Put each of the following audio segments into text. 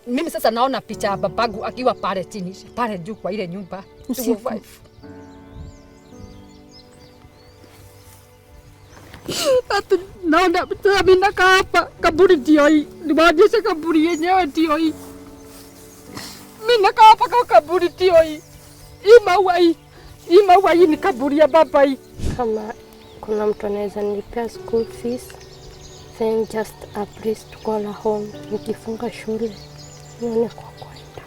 Mimi sasa naona picha ya babangu akiwa pale chini, pale juu kwa ile nyumba. Atu naona mimi nakaa hapa, kaburi ndio hii. Niwaonyeshe kaburi yenyewe ndio hii. Mimi nakaa hapa kwa kaburi ndio hii. Hii maua hii ni kaburi ya baba hii. Kama kuna mtu anaweza nilipia school fees, then just a place to call a home. Nikifunga shule nione kwa kwenda.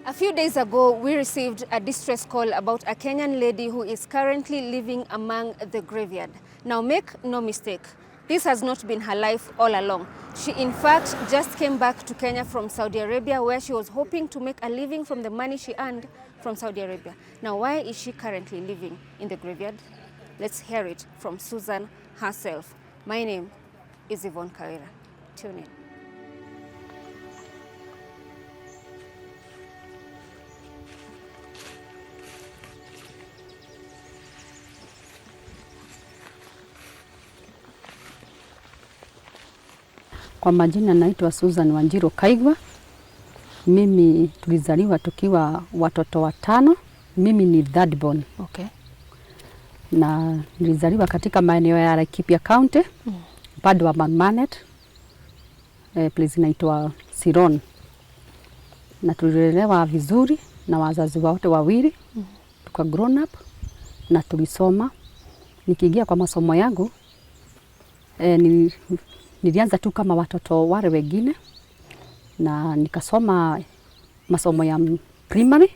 A few days ago, we received a distress call about a Kenyan lady who is currently living among the graveyard. Now, make no mistake, this has not been her life all along. She, in fact, just came back to Kenya from Saudi Arabia, where she was hoping to make a living from the money she earned from Saudi Arabia. Now, why is she currently living in the graveyard? Let's hear it from Susan herself. My name is Yvonne Kawira. Tune in. Kwa majina naitwa Susan Wanjiru Kaigwa. Mimi tulizaliwa tukiwa watoto watano. Mimi ni third born. Okay. Na nilizaliwa katika maeneo ya Laikipia County. Upande wa Marmanet. Place inaitwa Siron. Na tulilelewa vizuri na wazazi wote wawili. Tuka grown up na tulisoma. Nikiingia kwa masomo yangu nilianza tu kama watoto wale wengine na nikasoma masomo ya primary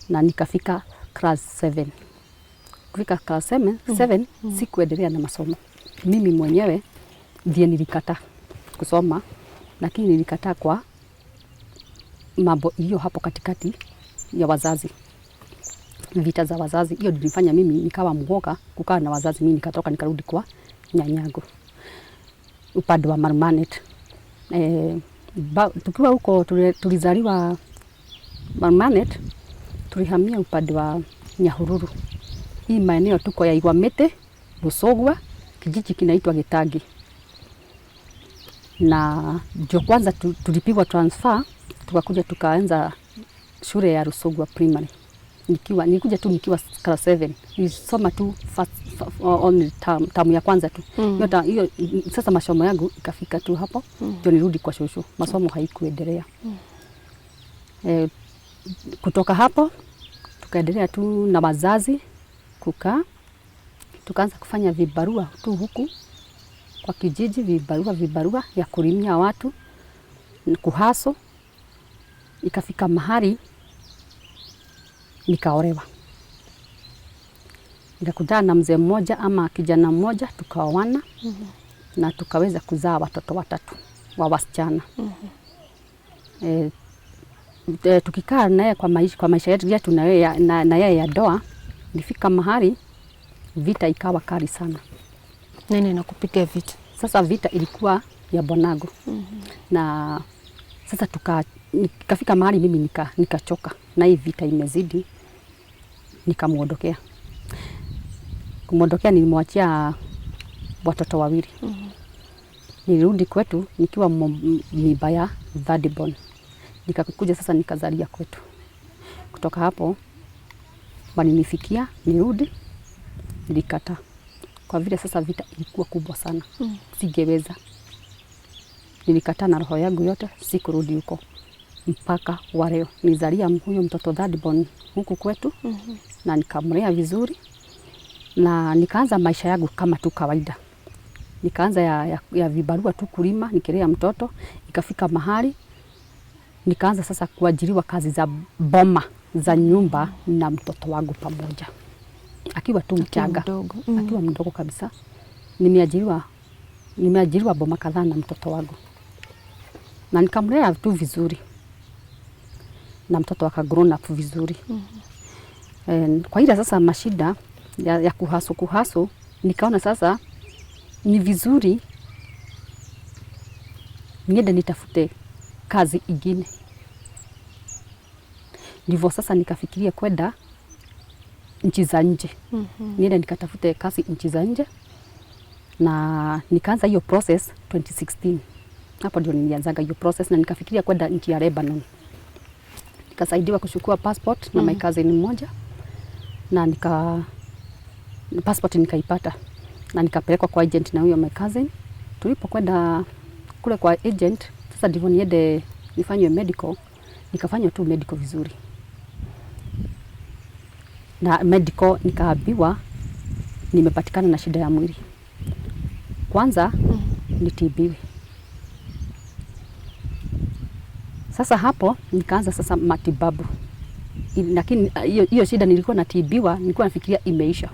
na nikafika class 7. Kufika class 7 sikuendelea na masomo. Mimi mwenyewe ndiye nilikataa kusoma, lakini nilikataa kwa mambo hiyo hapo katikati ya wazazi. Vita za wazazi hiyo nilifanya mimi nikawa mwoga kukaa na wazazi. Mimi nikatoka nikarudi kwa nyanyangu upande wa Marmanet. Tukiwa huko tulizaliwa Marmanet, tulihamia upande wa Nyahururu. Hii maeneo tuko ya Igwamete, Busogwa, kijiji kinaitwa Gitagi. Na ndio kwanza tulipigwa transfer, tukakuja tukaanza shule ya Rusogwa Primary. Nilikuja tu nikiwa class 7. Nilisoma tu only term ya kwanza tu. Hiyo sasa masomo yangu ikafika tu hapo. Ndio nirudi kwa shosho. Masomo haikuendelea. Kutoka hapo tukaendelea tu na wazazi kukaa. Tukaanza kufanya vibarua tu huku kwa kijiji, vibarua ya kulimia watu, kuhaso. Ikafika mahali nikaolewa. Nikakutana na mzee mmoja ama kijana mmoja, tukaoana na tukaweza kuzaa watoto 3 wa wasichana. Tukikaa naye kwa maisha yetu na yeye ya doa, nilifika mahali vita ikawa kali sana. Nani anakupiga vita? Sasa vita ilikuwa ya Bonago. Na sasa nikafika mahali mimi nikachoka na hii vita imezidi, nikamuondokea. Kumuondokea nilimwachia watoto 2. Nilirudi kwetu nikiwa mimba ya third born. Nikakuja sasa nikazalia kwetu. Kutoka hapo walinifikia nirudi, nilikataa. Kwa vile sasa vita ilikuwa kubwa sana. Singeweza. Nilikataa na roho yangu yote, sikurudi huko. Mpaka wa leo nizalia huyo mtoto third born huku kwetu. Na nikamlea vizuri na nikaanza maisha yangu kama tu kawaida. Nikaanza ya vibarua tu kulima, nikilea mtoto. Ikafika mahali nikaanza sasa kuajiriwa kazi za boma za nyumba na mtoto wangu pamoja. Akiwa tu mchanga, akiwa mdogo kabisa. Nimeajiriwa boma kadhaa na mtoto wangu. Na nikamlea tu vizuri. Na mtoto waka grown up vizuri. Kwa hila sasa mashida ya kuhaso, nikaona sasa ni vizuri niende nitafute kazi ingine. Ndivyo sasa nikafikiria kwenda nchi za nje. Niende nikatafute kazi nchi za nje, na nikaanza hiyo process 2016. Hapo ndio nilianzaga hiyo process, na nikafikiria kwenda nchi ya Lebanon. Nikasaidiwa kuchukua passport na my cousin mmoja, na passport nikaipata, na nikapelekwa kwa agent na huyo my cousin. Tulipokwenda kule kwa agent, sasa ndivyo niende nifanywe medical. Nikafanywa tu medical vizuri, na medical nikaambiwa nimepatikana na shida ya mwili. Kwanza nitibiwe. Sasa hapo nikaanza sasa matibabu, lakini hiyo shida nilikuwa natibiwa, nilikuwa nafikiria imeisha,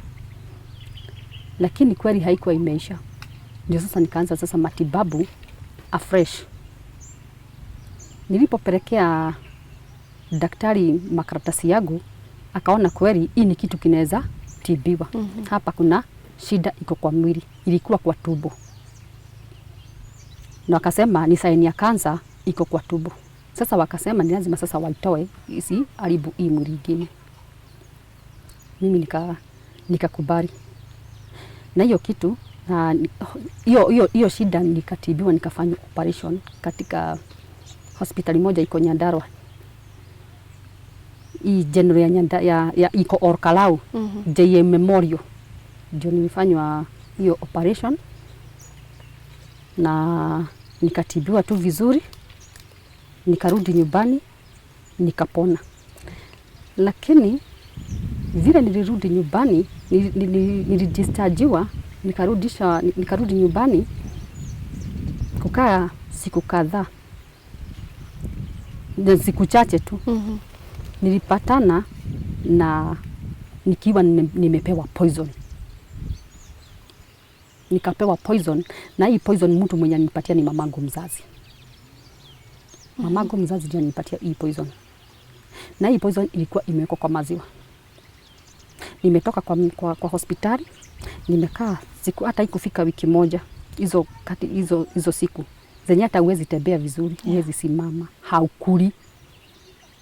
lakini kweli haikuwa imeisha. Ndio sasa nikaanza sasa matibabu afresh. Nilipopelekea daktari makaratasi yangu, akaona kweli hii ni kitu kinaweza tibiwa. Hapa kuna shida iko kwa mwili, ilikuwa kwa tumbo, na wakasema ni saini ya kansa iko kwa tumbo. Sasa wakasema ni lazima sasa waitoe isi haribu hii mwili ingine. Mimi nikakubali na hiyo kitu, na hiyo shida nikatibiwa, nikafanya operation katika hospitali moja iko Nyandarua. Hii general ya iko Orkalau, JM Memorial. Ndio nilifanywa hiyo operation, na nikatibiwa tu vizuri, nikarudi nyumbani, nikapona. Lakini vile nilirudi nyumbani, nilidischargiwa, nikarudi nyumbani, kukaa siku kadhaa, siku chache tu, nilipatana na nikiwa nimepewa poison. Nikapewa poison, na hii poison mtu mwenye nipatia ni mamangu mzazi. Mamangu mzazi ndio nipatia hii poison, na hii poison ilikuwa imewekwa kwa maziwa. Nimetoka kwa hospitali, nimekaa siku hata ikufika wiki moja. Hizo siku zenye hata huwezi tembea vizuri, huwezi simama, haukuli.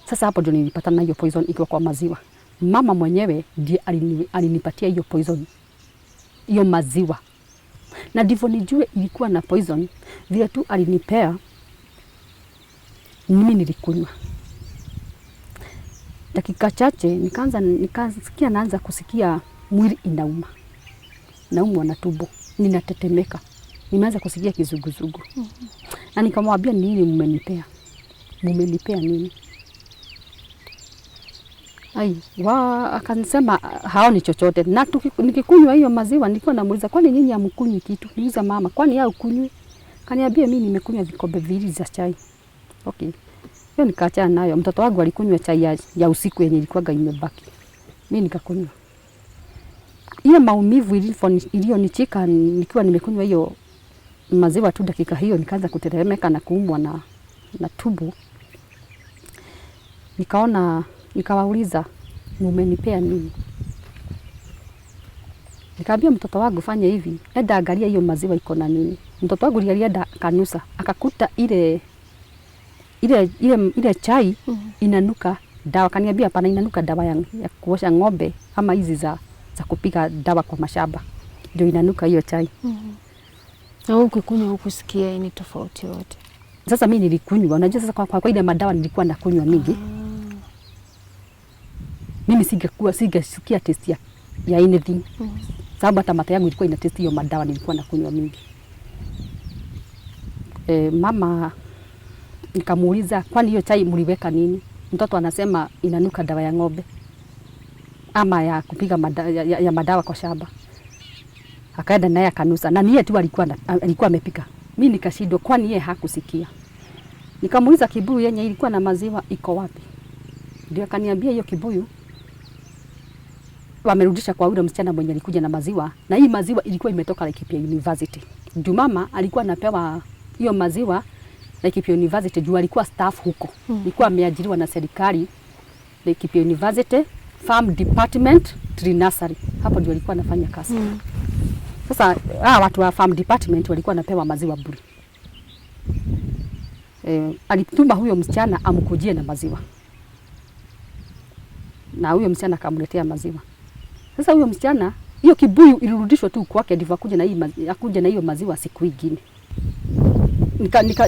Sasa hapo ndio nilipata na hiyo poison ikiwa kwa maziwa. Mama mwenyewe ndiye alinipatia hiyo poison, hiyo maziwa. Na ndivyo nijue ilikuwa na poison, vile tu alinipea, mimi nilikunywa. Dakika chache nikasikia naanza kusikia mwili inauma. Naumwa na tumbo, ninatetemeka. Nimeanza kusikia kizuguzugu. Na nikamwambia nini mmenipea? Mmenipea nini? Akanisema haoni chochote. Na nikikunywa hiyo maziwa nilikuwa namuuliza, kwani nyinyi hamkunywi kitu? Niuliza mama, kwani yeye ukunywi? Kaniambia mimi nimekunywa vikombe viwili za chai. Okay. Hiyo nikaachana nayo. Mtoto wangu alikunywa chai ya usiku yenye ilikuwa imebaki. Mimi nikakunywa. Ile maumivu iliyonichika nikiwa nimekunywa hiyo maziwa tu, dakika hiyo nikaanza kutetemeka na kuumwa na tumbo. Nikawauliza mmenipea nini? Nikaambia mtoto wangu fanya hivi, enda angalia hiyo maziwa iko na nini. Mtoto wangu alienda kanusa, akakuta ile chai inanuka dawa. Kaniambia hapana, inanuka dawa ya kuosha ng'ombe ama hizi za kupiga dawa kwa mashamba. Ndio inanuka hiyo chai. Na ukikunywa hukusikia ni tofauti yote? Sasa mimi nilikunywa. Unajua sasa kwa ile madawa nilikuwa nakunywa mingi. Mimi singesikia taste ya anything. Sababu hata mata yangu ilikuwa ina taste hiyo madawa nilikuwa nakunywa mingi. Mama nikamuuliza, kwani hiyo chai mliweka nini? Mtoto anasema inanuka dawa ya ng'ombe ama ya kupiga madawa kwa shamba. Akaenda naye akanusa, na niye tu alikuwa amepika. Mimi nikashindwa, kwani yeye hakusikia. Nikamuuliza kibuyu yenye ilikuwa na maziwa iko wapi? Ndio akaniambia hiyo kibuyu wamerudisha kwa ule msichana mwenye alikuja na maziwa, na hii maziwa ilikuwa imetoka Laikipia University. Ndio mama alikuwa anapewa hiyo maziwa Laikipia University, juu alikuwa staff huko. Alikuwa ameajiriwa na serikali Laikipia University Farm Department Tree Nursery. Hapo ndio alikuwa anafanya kazi. Sasa watu wa Farm Department walikuwa wanapewa maziwa bure. Alituma huyo msichana amkujie na maziwa, na huyo msichana akamletea maziwa. Sasa huyo msichana, hiyo kibuyu ilirudishwa tu kwake ndivyo akuje na hiyo maziwa siku nyingine.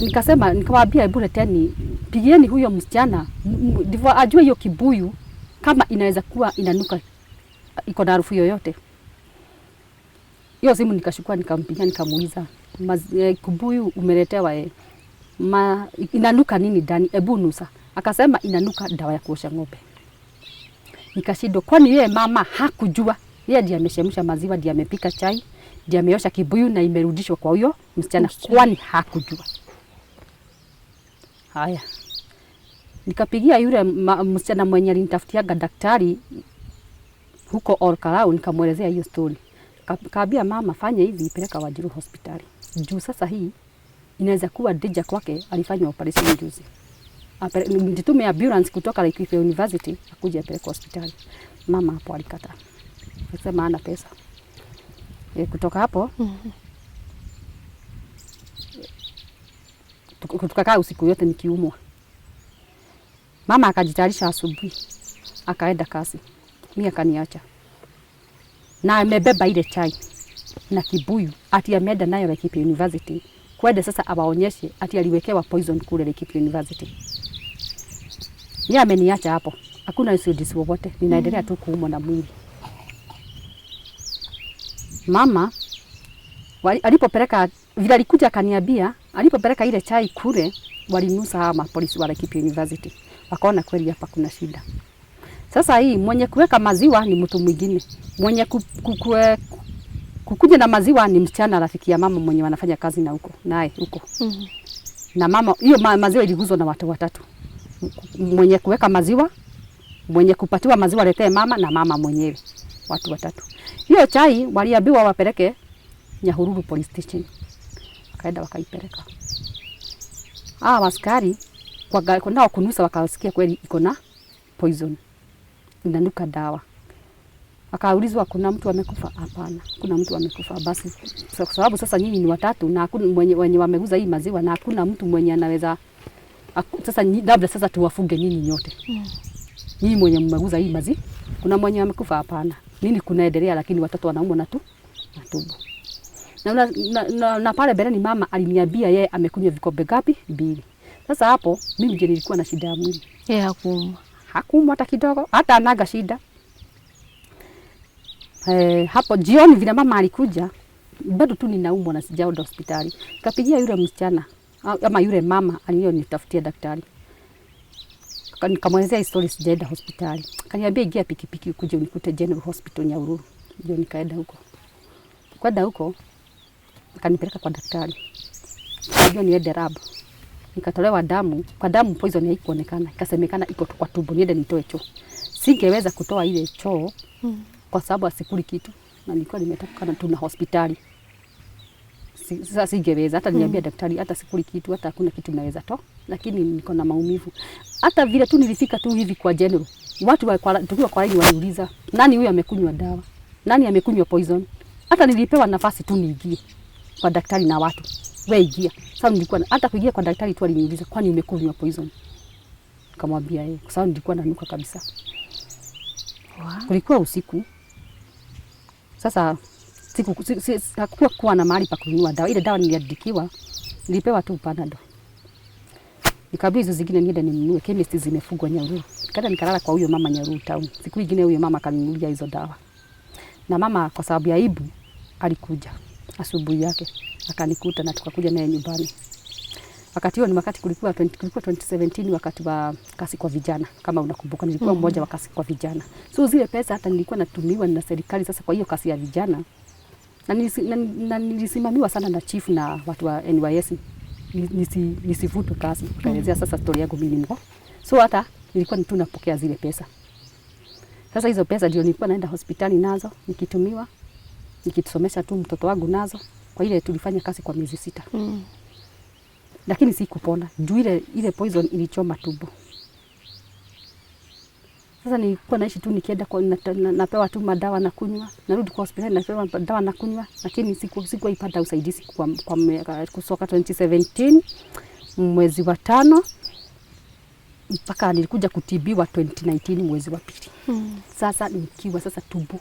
Nikasema nikawaambia hebu leteni, pigieni huyo msichana ndivyo ajue hiyo kibuyu kama inaweza kuwa inanuka iko na harufu yoyote. Hiyo simu nikashukua nikampigia nikamuuliza, kibuyu umeletewa inanuka nini ndani? Hebu nusa. Akasema inanuka dawa ya kuosha ng'ombe. Nikashindwa, kwani yeye mama hakujua? Yeye ndiye ameshemsha maziwa, ndiye amepika chai, ndiye ameosha kibuyu na imerudishwa kwa huyo msichana, kwani hakujua? Haya. Nikapigia yule msichana mwenye alinitafutiaga daktari huko Olkarau, nikamwelezea hiyo story. Kaambia mama, fanya hivi, ipeleka Wanjiru hospitali. Juu sasa hii inaweza kuwa danger kwake, alifanya operation juzi. Nitume ambulance kutoka Laikipia University akuje apeleke hospitali. Mama hapo alikataa. Akasema hana pesa. Kutoka hapo tukakaa usiku yote nikiumwa. Mama akajitayarisha asubuhi, akaenda kazi. Mimi akaniacha. Na amebeba ile chai na kibuyu ati ameenda nayo Laikipia University. Kwenda sasa awaonyeshe ati aliwekewa poison kule Laikipia University. Yeye ameniacha hapo. Hakuna usaidizi wowote. Ninaendelea tu kuumwa na mwili. Mama alipopeleka vile alikuja akaniambia, alipopeleka ile chai kule walinusa hama polisi wa Laikipia University. Wakaona kweli hapa kuna shida. Sasa hii mwenye kuweka maziwa ni mtu mwingine. Mwenye kukuja na maziwa ni msichana rafiki ya mama mwenye wanafanya kazi na huko. Naye huko. Na mama hiyo maziwa iliguzwa na watu watatu. Mwenye kuweka maziwa, mwenye kupatiwa maziwa letee mama na mama mwenyewe. Watu watatu. Hiyo chai waliambiwa wapeleke Nyahururu police station. Wakaenda wakaipeleka. Askari kwa nao kunusa wakasikia kweli iko na poison. Inanuka dawa. Akaulizwa kuna mtu amekufa? Hapana, kuna mtu amekufa. Basi kwa sababu sasa nyinyi ni watatu na hakuna mwenye wameguza hii maziwa na hakuna mtu mwenye anaweza sasa labda sasa tuwafunge nyinyi nyote. Nyinyi mwenye mmeguza hii maziwa, kuna mwenye amekufa? Hapana. Nini kunaendelea? Lakini watoto wanaumwa na tumbo. Na pale mbeleni mama aliniambia yeye amekunywa vikombe gapi? 2. Sasa hapo mimi ndio nilikuwa na shida ya mwili. Yeye hakuumwa. Hakuumwa hata kidogo, hata anaga shida. Hapo jioni vile mama alikuja, bado tu ninaumwa na sijaenda hospitali. Kapigia yule msichana ama yule mama aliyonitafutia daktari. Nikamwelezea story sijaenda hospitali. Kaniambia ingia pikipiki ukuje unikute General Hospital Nyahururu. Ndio nikaenda huko. Kwenda huko akanipeleka kwa daktari. Ndio niende lab. Nikatolewa damu, kwa damu poison haikuonekana. Ikasemekana iko kwa tumbo, niende nitoe choo. Singeweza kutoa ile choo kwa sababu asikuli kitu na nilikuwa nimetoka na hospitali. Sasa singeweza hata niambia daktari hata sikuli kitu, hata hakuna kitu naweza toa, lakini niko na maumivu. Hata vile tu nilifika tu hivi kwa General. Watu tukiwa kwa line waliuliza, nani huyu amekunywa dawa? Nani amekunywa poison? Hata nilipewa nafasi tu niingie kwa daktari na watu. Wewe ingia. Sasa nilikuwa hata kuingia kwa daktari tu aliniuliza, kwani umekunywa poison? Nikamwambia yeye, kwa sababu nilikuwa nanuka kabisa. Kulikuwa usiku. Sasa hakuwa na mahali pa kununua dawa. Ile dawa niliandikiwa, nilipewa tu Panadol. Nikabidi hizo zingine niende ninunue, chemist zimefungwa Nyahururu. Nikaenda nikalala kwa huyo mama Nyahururu town. Siku nyingine huyo mama akaninunulia hizo dawa. Na mama kwa sababu ya aibu alikuja asubuhi yake akanikuta na tukakuja naye nyumbani. Wakati huo ni wakati kulikuwa 2017 wakati wa kasi kwa vijana, kama unakumbuka nilikuwa mmoja wa kasi kwa vijana. So zile pesa hata nilikuwa natumiwa na serikali sasa kwa hiyo kasi ya vijana. Na nilisimamiwa sana na chief na watu wa NYS nisivutwe kazi. Kaelezea sasa story yangu mimi nimo. So hata nilikuwa tu napokea zile pesa. Sasa hizo pesa ndio nilikuwa naenda hospitali nazo nikitumiwa, nikisomesha tu mtoto wangu nazo. Kwa ile tulifanya kazi kwa miezi 6. Lakini sikupona. Juu ile poison ilichoma tumbo. Sasa nilikuwa naishi tu nikienda kwa napewa tu madawa na kunywa. Narudi kwa hospitali napewa dawa na kunywa, lakini sikuipata usaidizi kwa kusoka 2017 mwezi wa 5 mpaka nilikuja kutibiwa 2019 mwezi wa 2. Sasa nikiwa sasa tumbo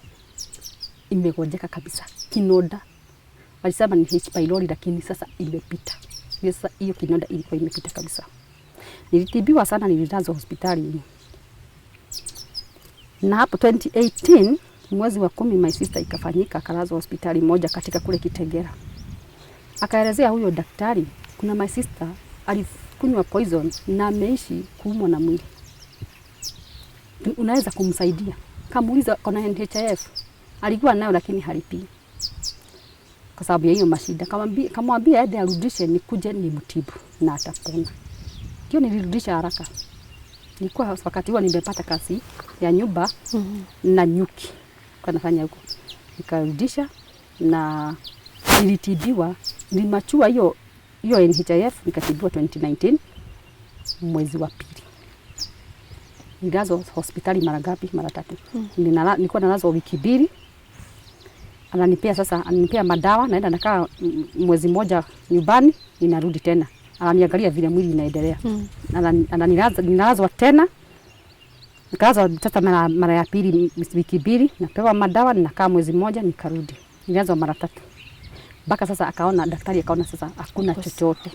imegonjeka kabisa. Kinoda walisema ni H pylori, lakini sasa imepita. Sasa hiyo kinoda ilikuwa imepita kabisa. Nilitibiwa sana, nililazwa hospitali. Na hapo 2018 mwezi wa 10 my sister ikafanyika, akalazwa hospitali moja katika kule Kitengela. Akaelezea huyo daktari, kuna my sister alikunywa poison na ameishi kuumwa na mwili. Unaweza kumsaidia? Kamuuliza kuna NHIF. Alikuwa nayo lakini halipii. Kwa sababu ya hiyo mashida. Kamwambia aende arudishe nikuje nimtibu na atapona. Hiyo nilirudisha haraka. Nilikuwa wakati huo nimepata kazi ya nyumba na nyuki. Kwa nafanya huko. Nikarudisha na nilitibiwa, nilimachua hiyo NHIF, nikatibiwa 2019 mwezi wa 2. Nilazwa hospitali mara ngapi? Mara 3. Nilikuwa nalazwa wiki 2. Ananipea madawa, naenda nakaa mwezi mmoja nyumbani, ninarudi tena. Ananiangalia vile mwili inaendelea. Ninalazwa tena. Nikalazwa sasa mara ya 2 wiki 2, napewa madawa, ninakaa mwezi mmoja nikarudi. Nilazwa mara 3. Mpaka sasa daktari akaona sasa hakuna chochote.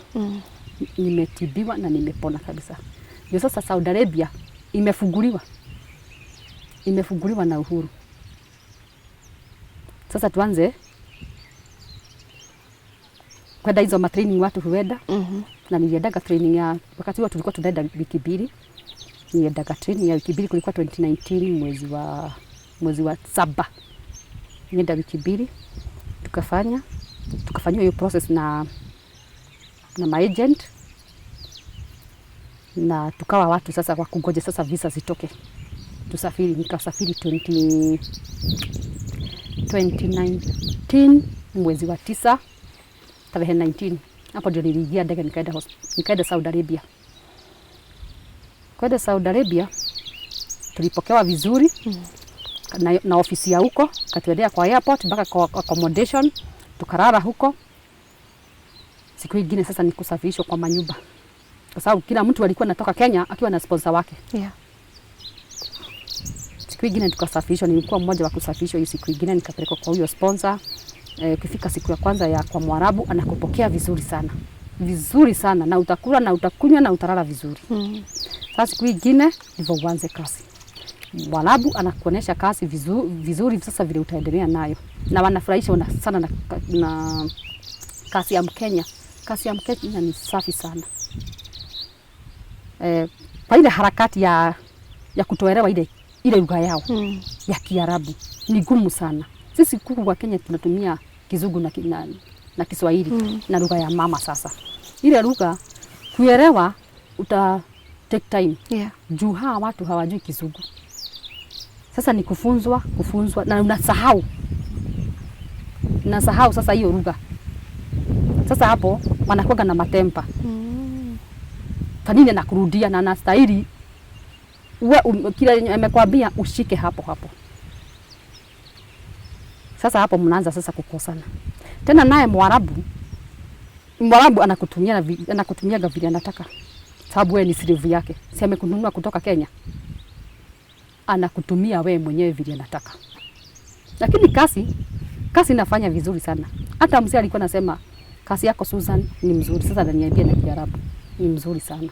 Nimetibiwa na nimepona kabisa. Ndio sasa Saudi Arabia imefunguliwa na Uhuru. Sasa tuanze kwenda hizo matraining watu huenda. Na niliendaga training ya wakati huo tulikuwa tunaenda wiki 2. Niliendaga training ya wiki 2, kulikuwa 2019 mwezi wa 7. Nilienda wiki 2 tukafanya hiyo process na agent, na tukawa watu sasa kwa kungoja sasa visa zitoke tusafiri. Nikasafiri 2019 mwezi wa 9 tarehe 19. Hapo ndio niliingia ndege nikaenda Saudi Arabia. Kwenda Saudi Arabia tulipokewa vizuri na ofisi ya huko, katuendea kwa airport mpaka kwa accommodation, tukarara huko. Siku nyingine sasa ni kusafirishwa kwa manyumba. Kwa sababu kila mtu alikuwa anatoka Kenya akiwa na sponsor wake. Yeah. Siku nyingine tukasafirishwa, nilikuwa mmoja wa kusafirishwa hiyo siku nyingine, nikapelekwa kwa huyo sponsor. Ukifika siku ya kwanza ya kwa Mwarabu anakupokea vizuri sana. Vizuri sana, na utakula na utakunywa na utalala vizuri. Sasa siku nyingine ndivyo uanze kazi. Mwarabu anakuonesha kazi vizuri sasa vile utaendelea nayo. Na wanafurahisha sana na kazi ya Mkenya. Kazi ya Mkenya ni safi sana. Kwa ile harakati ya kutoelewa ile lugha yao ya Kiarabu ni gumu sana. Sisi kuku wa Kenya tunatumia Kizungu na Kiswahili na lugha ya mama sasa. Ile lugha kuelewa take time. Yeah. Juu hawa watu hawajui Kizungu. Sasa ni kufunzwa na unasahau. Nasahau sasa hiyo lugha. Sasa hapo wanakuwa na matempa. Kanini nakurudia na anastahili kila amekwambia ushike hapo. Sasa hapo mnaanza sasa kukosana. Tena naye Mwarabu anakutumia vile anataka. Sababu wewe ni slave yake. Si amekununua kutoka Kenya. Anakutumia wewe mwenyewe vile anataka. Lakini kasi inafanya vizuri sana. Hata mzee alikuwa anasema kasi yako Susan ni mzuri. Sasa ananiambia na Kiarabu ni mzuri sana.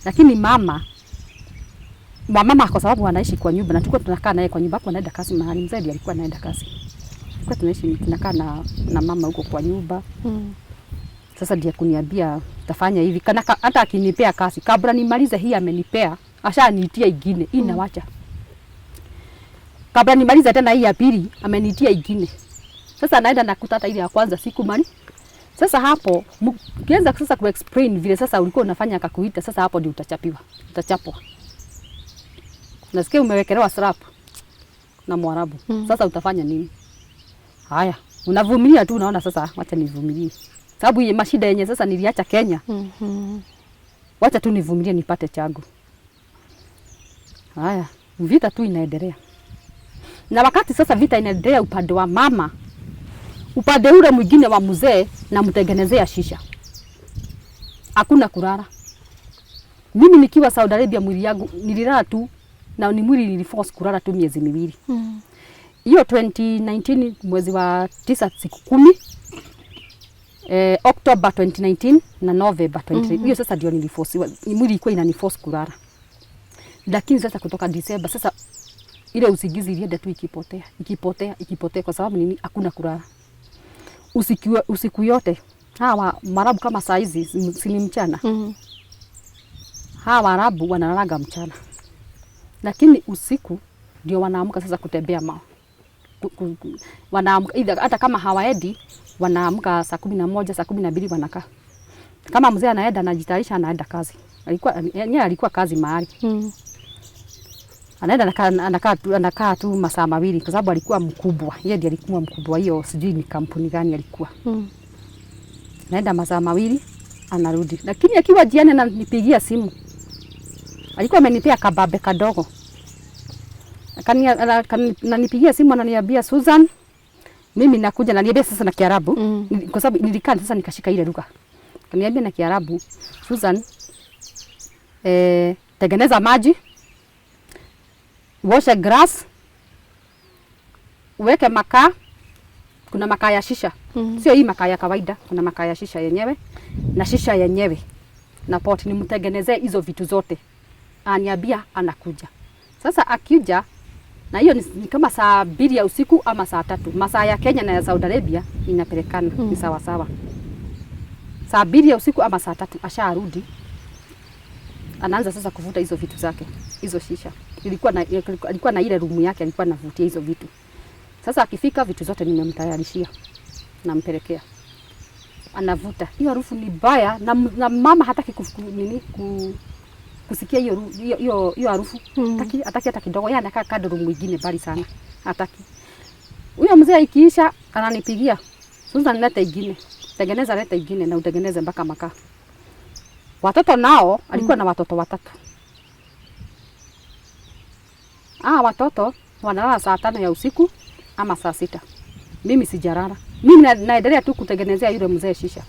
Lakini mama kwa sababu anaishi kwa nyumba na tulikuwa tunakaa naye kwa nyumba, hapo anaenda kazi mahali. Mzee alikuwa anaenda kazi. Tulikuwa tunakaa na mama huko kwa nyumba. Sasa ndiye kuniambia tafanya hivi. Hata akinipea kazi kabla nimalize hii amenipea, ashaniitia ingine. Hii nawacha. Kabla nimalize tena hii ya pili ameniitia ingine. Sasa naenda nakutata ile ya kwanza siku mali. Sasa hapo ukianza sasa kuexplain vile sasa ulikuwa unafanya akakuita, sasa hapo ndio utachapwa. Nasikia umewekelewa slap na Mwarabu. Sasa utafanya nini? Haya, unavumilia tu, unaona sasa wacha nivumilie. Sababu hii mashida yenye sasa niliacha Kenya. Wacha tu nivumilie nipate changu. Haya, vita tu inaendelea. Na wakati sasa vita inaendelea upande wa mama, upande ule mwingine wa mzee na mtengenezea shisha. Hakuna kulala. Mimi nikiwa Saudi Arabia mwili yangu nililala tu, na ni mwili niliforce kulala tu miezi 2. hiyo 2019 mwezi wa 9 siku 10, October 2019 na November 20. Hiyo sasa ndio niliforcewa. Mwili ilikuwa inaniforce kulala. Lakini sasa kutoka December sasa ile usingizi ilienda tu ikipotea kwa sababu nini? Hakuna kulala. Usiku yote hawa Marabu kama saa hizi si ni mchana. Hawa Arabu wanalalaga mchana. Lakini usiku ndio wanaamka sasa kutembea mao. Wanaamka hata kama hawaendi wanaamka saa 11, saa 12 wanakaa. Kama mzee anaenda anajitayarisha anaenda kazi. Alikuwa kazi mahali. Anaenda anakaa tu masaa mawili kwa sababu alikuwa mkubwa. Yeye ndiye alikuwa mkubwa, hiyo sijui ni kampuni gani alikuwa. Anaenda masaa mawili anarudi. Lakini akiwa jiani ananipigia simu. Alikuwa amenipea kababe kadogo. Ananipigia simu ananiambia Susan, mimi nakuja, na niambia sasa na Kiarabu kwa sababu nilikaa sasa nikashika ile lugha. Kaniambia na Kiarabu, Susan, tengeneza maji, washa grass, weke makaa. Kuna makaa ya shisha. Sio hii makaa ya kawaida, kuna makaa ya shisha yenyewe na shisha yenyewe. Na pot nimtengenezee hizo vitu zote. Aniambia anakuja. Sasa akija na hiyo ni kama saa 2 ya usiku ama saa 3. Masaa ya Kenya na ya Saudi Arabia inapelekana ni sawa sawa. Saa 2 ya usiku ama saa 3 asharudi. Anaanza sasa kuvuta hizo vitu zake, hizo shisha. Alikuwa na ile room yake alikuwa anavutia hizo vitu. Sasa akifika vitu zote nimemtayarishia. Nampelekea. Anavuta. Hiyo harufu ni baya na mama hataki kusikia hiyo harufu. Hataki hata kidogo. Yeye anakaa kando room nyingine bali sana. Hataki. Huyo mzee ikiisha ananipigia. Susan, leta ingine. Tengeneza leta ingine na utengeneze mpaka makaa. Watoto nao alikuwa na watoto 3. Watoto wanalala saa 5 ya usiku ama saa 6. Mimi sijalala. Mimi naendelea tu kutengenezea yule mzee shisha.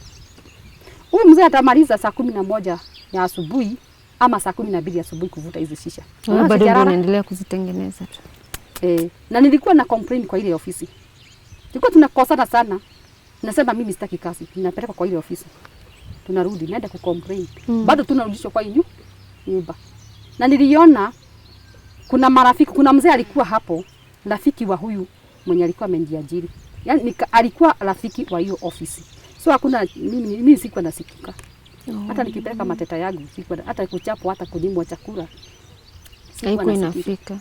Huyu mzee atamaliza saa 11 ya asubuhi ama saa 12 ya asubuhi kuvuta hizo shisha. Bado unaendelea kuzitengeneza tu. Na nilikuwa na complain kwa ile ofisi. Tulikuwa tunakosana sana. Nasema mimi sitaki kazi. Ninapeleka kwa ile ofisi. Tunarudi naenda kucomplain. Bado tunarudishwa kwa nyumba. Na niliona kuna marafiki, kuna mzee alikuwa hapo, rafiki wa huyu mwenye alikuwa ameniajiri. Yaani alikuwa rafiki wa hiyo ofisi. So hakuna mimi sikuwa nasikika. Hata nikipeleka mateta yangu sikuwa hata kuchapo hata kunyimwa chakula. Haikuwa inafika.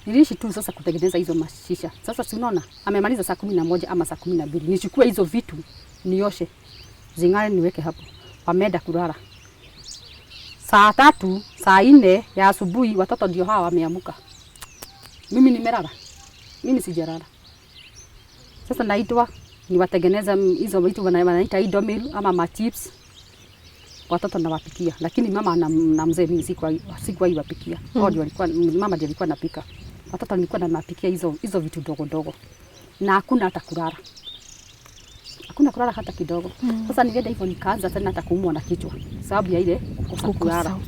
Niliishi tu sasa kutengeneza hizo mashisha. Sasa si unaona amemaliza saa 11 ama saa 12. Nichukue hizo vitu nioshe. Zingare niweke hapo. Wameenda kulala. Saa 3, saa 4 ya asubuhi watoto ndio hawa wameamuka. Mimi nimelala. Mimi sijalala. Sasa naitwa niwatengeneza hizo vitu wanaita idomil ama machips. Watoto nawapikia. Lakini mama na mzee mimi sikuwa iwapikia. Mama ndiye alikuwa anapika. Watoto nilikuwa nawapikia hizo vitu dogo dogo. Na hakuna hata kulala. Hakuna kulala hata kidogo. Sasa nilienda hivyo nikaanza tena hata kuumwa na kichwa. Sababu ya ile kukosa kulala.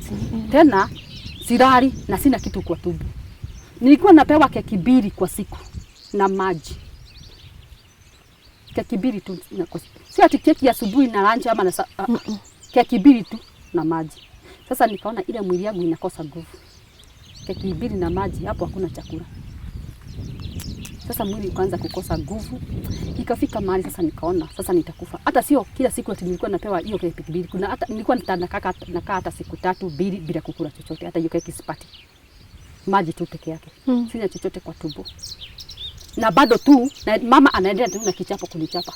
Tena silali na sina kitu kwa tumbo. Nilikuwa napewa keki 2 kwa siku na maji. Keki 2 tu na kwa siku. Sio ati keki ya asubuhi na lunch ama na keki 2 tu na maji. Sasa nikaona ile mwili yangu inakosa nguvu. Keki 2 na maji, hapo hakuna chakula. Sasa mwili ukaanza kukosa nguvu. Ikafika mahali sasa nikaona sasa nitakufa. Hata sio kila siku ati nilikuwa napewa hiyo keki 2. Kuna hata nilikuwa nakaa hata siku 3 bila kukula chochote. Hata hiyo keki sipati. Maji tu peke yake. Sina chochote kwa tumbo. Na bado tu na mama anaendelea tu na kichapo kunichapa.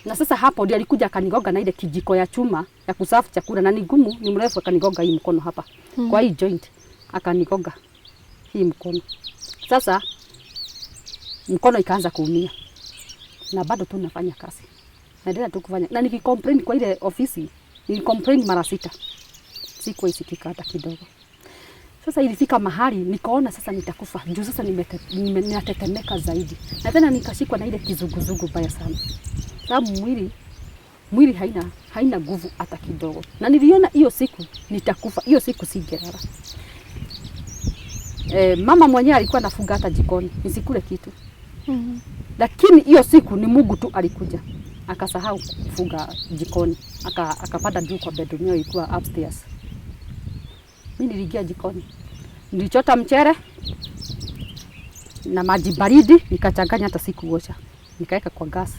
Na sasa hapo ndio alikuja akanigonga na ile kijiko ya chuma ya kusafu chakula na ni gumu, ni mrefu, akanigonga hii mkono hapa. Kwa hii joint akanigonga hii mkono. Sasa mkono ikaanza kuumia. Na bado tu nafanya kazi. Naendelea tu kufanya. Na nikicomplain kwa ile ofisi, nilicomplain mara 6. Sikuwa isikika hata kidogo. Sasa ilifika mahali nikaona sasa nitakufa. Juu sasa ninatetemeka zaidi. Na tena nikashikwa na ile kizuguzugu baya sana. Sababu mwili haina nguvu hata kidogo. Na niliona hiyo siku nitakufa. Hiyo siku singelala. mama mwenyewe alikuwa anafuga hata jikoni nisikule kitu. Lakini hiyo siku ni Mungu tu alikuja akasahau kufuga jikoni, akapanda juu kwa bedroom yao ilikuwa upstairs. Mimi niliingia jikoni, nilichota mchere na maji baridi nikachanganya, hata sikuosha, nikaweka kwa gas.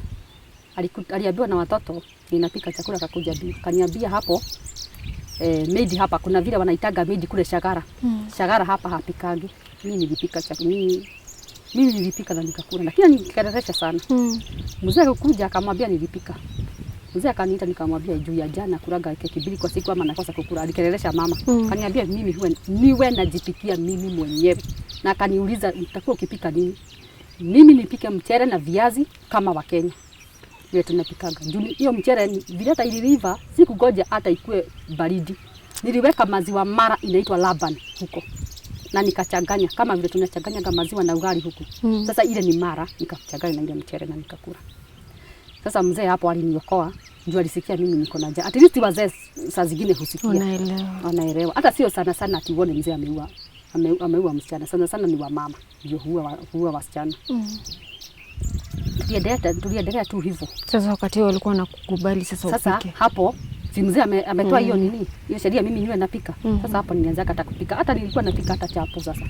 Aliambiwa na watoto ninapika chakula, akakuja bibi kaniambia hapo maid hapa kuna vile wanaitaga maid kule Shagara. Shagara hapa hapikagi. Mimi nilipika chakula, mimi nilipika na nikakula, lakini nikareresha sana. Mzee akakuja akamwambia nilipika. Mzee akaniita nikamwambia juu ya jana kulaga keki mbili kwa siku ama nakosa kukula. Alikelelesha mama. Kaniambia mimi niwe najipikia mimi mwenyewe. Na akaniuliza nitakuwa ukipika nini? Mimi nipike mchere na viazi kama wa Kenya. Vile tunapikaga. Hiyo mchere vile hata ililiva, sikugoja hata ikue baridi. Niliweka maziwa mara inaitwa Laban huko. Na nikachanganya kama vile tunachanganya maziwa na ugali huku. Sasa ile ni mara nikachanganya na ile mchere na nikakula. Sasa mzee hapo aliniokoa, juu alisikia mimi niko na njaa. At least wazee saa zingine husikia. Wanaelewa. Hata sio sana sana ati uone mzee ameua msichana. Sana sana ni wa mama ndio huwa wasichana. Tuliendelea tu hivyo. Sasa wakati wao walikuwa nakukubali sasa upike. Sasa hapo si mzee ametoa hiyo nini? Hiyo sheria mimi niwe napika. Sasa hapo nilianza hata kupika. Hata nilikuwa napika hata chapo sasa.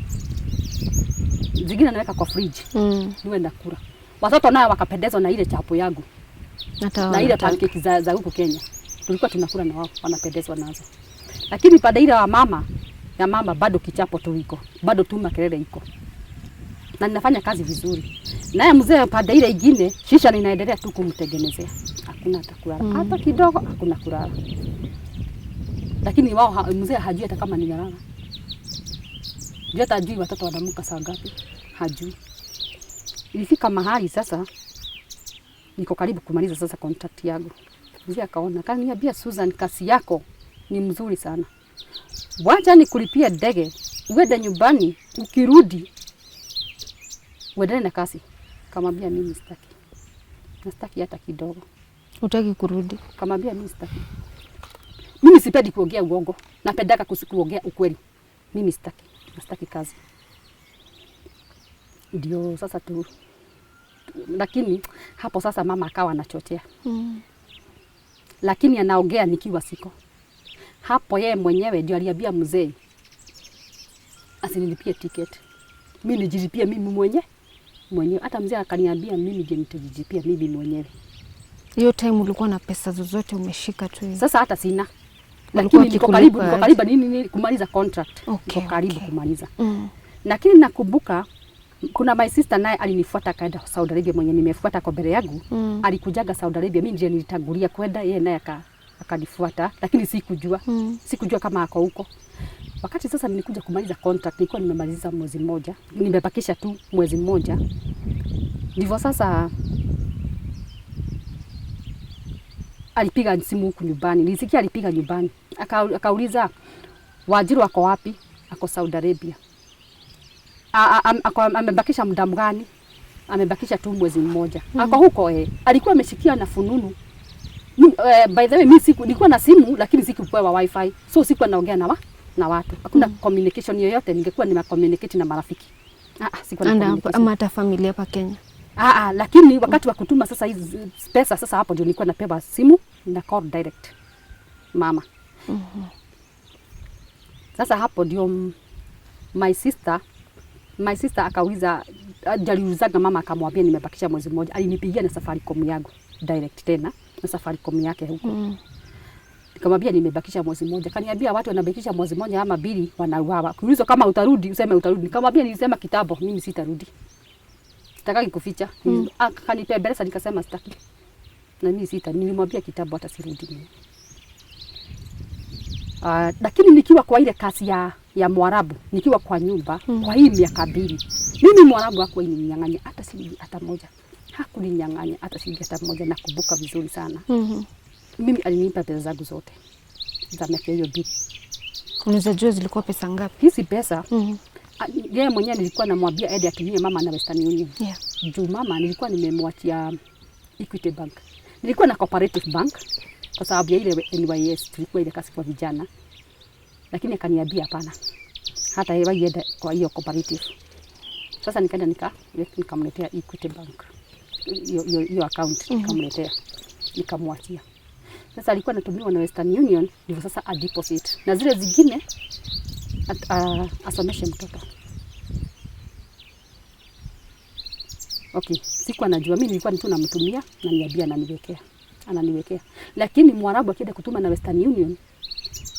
Zingine naweka kwa fridge. Niwe nakula. Watoto nao wakapendezwa na ile chapo yangu. Na ile pancake za huko Kenya. Tulikuwa tunakula na wao, wanapendezwa nazo. Lakini baada ile ya mama bado kichapo tu iko. Bado tu makelele iko. Na ninafanya kazi vizuri. Naye mzee baada ile ingine shisha ninaendelea tu kumtengenezea. Hakuna atakulala. Hata kidogo hakuna kulala. Lakini wao mzee hajui hata kama ninalala. Ndio hata hajui watoto wanaamka saa ngapi. Hajui. Ilifika mahali sasa niko karibu kumaliza sasa contract yangu. Mzee akaona kaniambia, Susan, kasi yako ni mzuri sana. Wacha nikulipia ndege uende nyumbani, ukirudi uendelee na kasi. Kamwambia mimi sitaki. Nastaki hata kidogo. Utaki kurudi? Kamwambia mimi sitaki. Mimi sipendi kuongea uongo. Napendaka kuongea ukweli. Mimi sitaki. Nastaki kazi. Ndio sasa tu. Lakini hapo sasa mama akawa anachochea. Lakini anaongea nikiwa siko. Hapo yeye mwenyewe ndio aliambia mzee asinilipie tiketi. Mimi nijilipie mimi mwenyewe. Hata mzee akaniambia mimi je nitajilipia mimi mwenyewe. Hiyo time ulikuwa na pesa zozote umeshika tu hivi? Sasa hata sina. Lakini niko karibu nini kumaliza contract. Niko karibu kumaliza. Lakini nakumbuka kuna my sister naye alinifuata kaenda Saudi Arabia, mwenye nimefuata kwa mbele yangu. Alikujaga Saudi Arabia, mimi ndiye nilitangulia kwenda, yeye naye akanifuata, lakini sikujua. Sikujua kama ako huko. Wakati sasa nilikuja kumaliza contract, nilikuwa nimemaliza mwezi mmoja. Nimebakisha tu mwezi mmoja. Ndivyo sasa alipiga simu huku nyumbani. Nilisikia alipiga nyumbani. Akauliza Wajiru wako wapi? Ako Saudi Arabia. Amebakisha muda gani? Amebakisha tu mwezi mmoja. Ako huko alikuwa ameshikia na fununu. By the way mimi nilikuwa na simu lakini sikupewa wifi. So sikuwa naongea na watu. Hakuna communication yoyote, ningekuwa nime communicate na marafiki. Sikuwa na ama hata familia hapa Kenya. Lakini wakati wa kutuma sasa hizi pesa sasa hapo ndio nilikuwa napewa simu na call direct mama. Sasa hapo ndio my sister akauliza, aliulizaga mama akamwambia nimebakisha mwezi mmoja. Alinipigia na Safaricom yangu direct tena na Safaricom yake huko. Nikamwambia nimebakisha mwezi mmoja. Kaniambia watu wanabakisha mwezi mmoja ama mbili wanauawa. Kuuliza kama utarudi useme utarudi. Nikamwambia nilisema kitambo mimi sitarudi. Sitaki kuficha. Akanipembeleza nikasema sitaki. Na mimi nilimwambia kitambo hata sirudi mimi. Lakini nikiwa kwa ile kasi ya Mwarabu, nikiwa kwa nyumba, kwa hii miaka 2. Mimi Mwarabu hakuwa ninyang'anya hata shilingi hata moja. Hakuninyang'anya hata shilingi hata moja, nakumbuka vizuri sana. Mimi alinipa pesa zangu zote. Za miaka hiyo 2. Unaweza jua zilikuwa pesa ngapi? Hizi pesa yeye mwenyewe nilikuwa namwambia aende atumie mama na Western Union. Juu mama nilikuwa nimemwachia Equity Bank. Nilikuwa na Cooperative Bank kwa sababu ya ile NYS tulikuwa ile kasi kwa vijana. Lakini akaniambia hapana. hata yeye yenda kwa hiyo cooperative. Sasa nikaenda nikamletea Equity Bank hiyo account, nikamletea nikamwachia. Sasa alikuwa anatumiwa na Western Union, ndivyo sasa a deposit na zile zingine asomeshe mtoto. Okay, siku anajua mimi nilikuwa tu namtumia na niambia ananiwekea. Lakini Mwarabu akienda kutuma na Western Union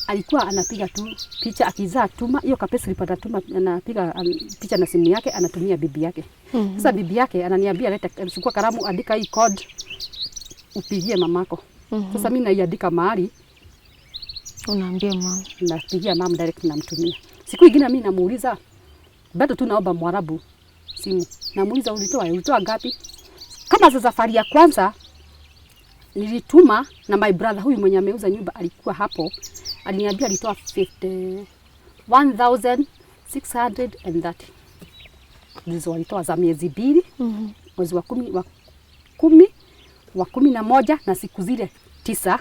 alikuwa anapiga tu picha akizaa tuma hiyo kapesa lipata tuma, anapiga picha na simu yake anatumia bibi yake. Sasa bibi yake ananiambia leta chukua kalamu andika hii code upigie mamako. Sasa mimi naiandika mahali unaambia mama, napigia mama direct namtumia. Siku nyingine mimi namuuliza bado tu naomba Mwarabu simu. Namuuliza ulitoa ngapi? Kama za safari ya kwanza nilituma na my brother huyu mwenye ameuza nyumba alikuwa hapo, aliniambia alitoa 51,630. Ndizo walitoa za miezi 2, mwezi wa 11 na siku zile 9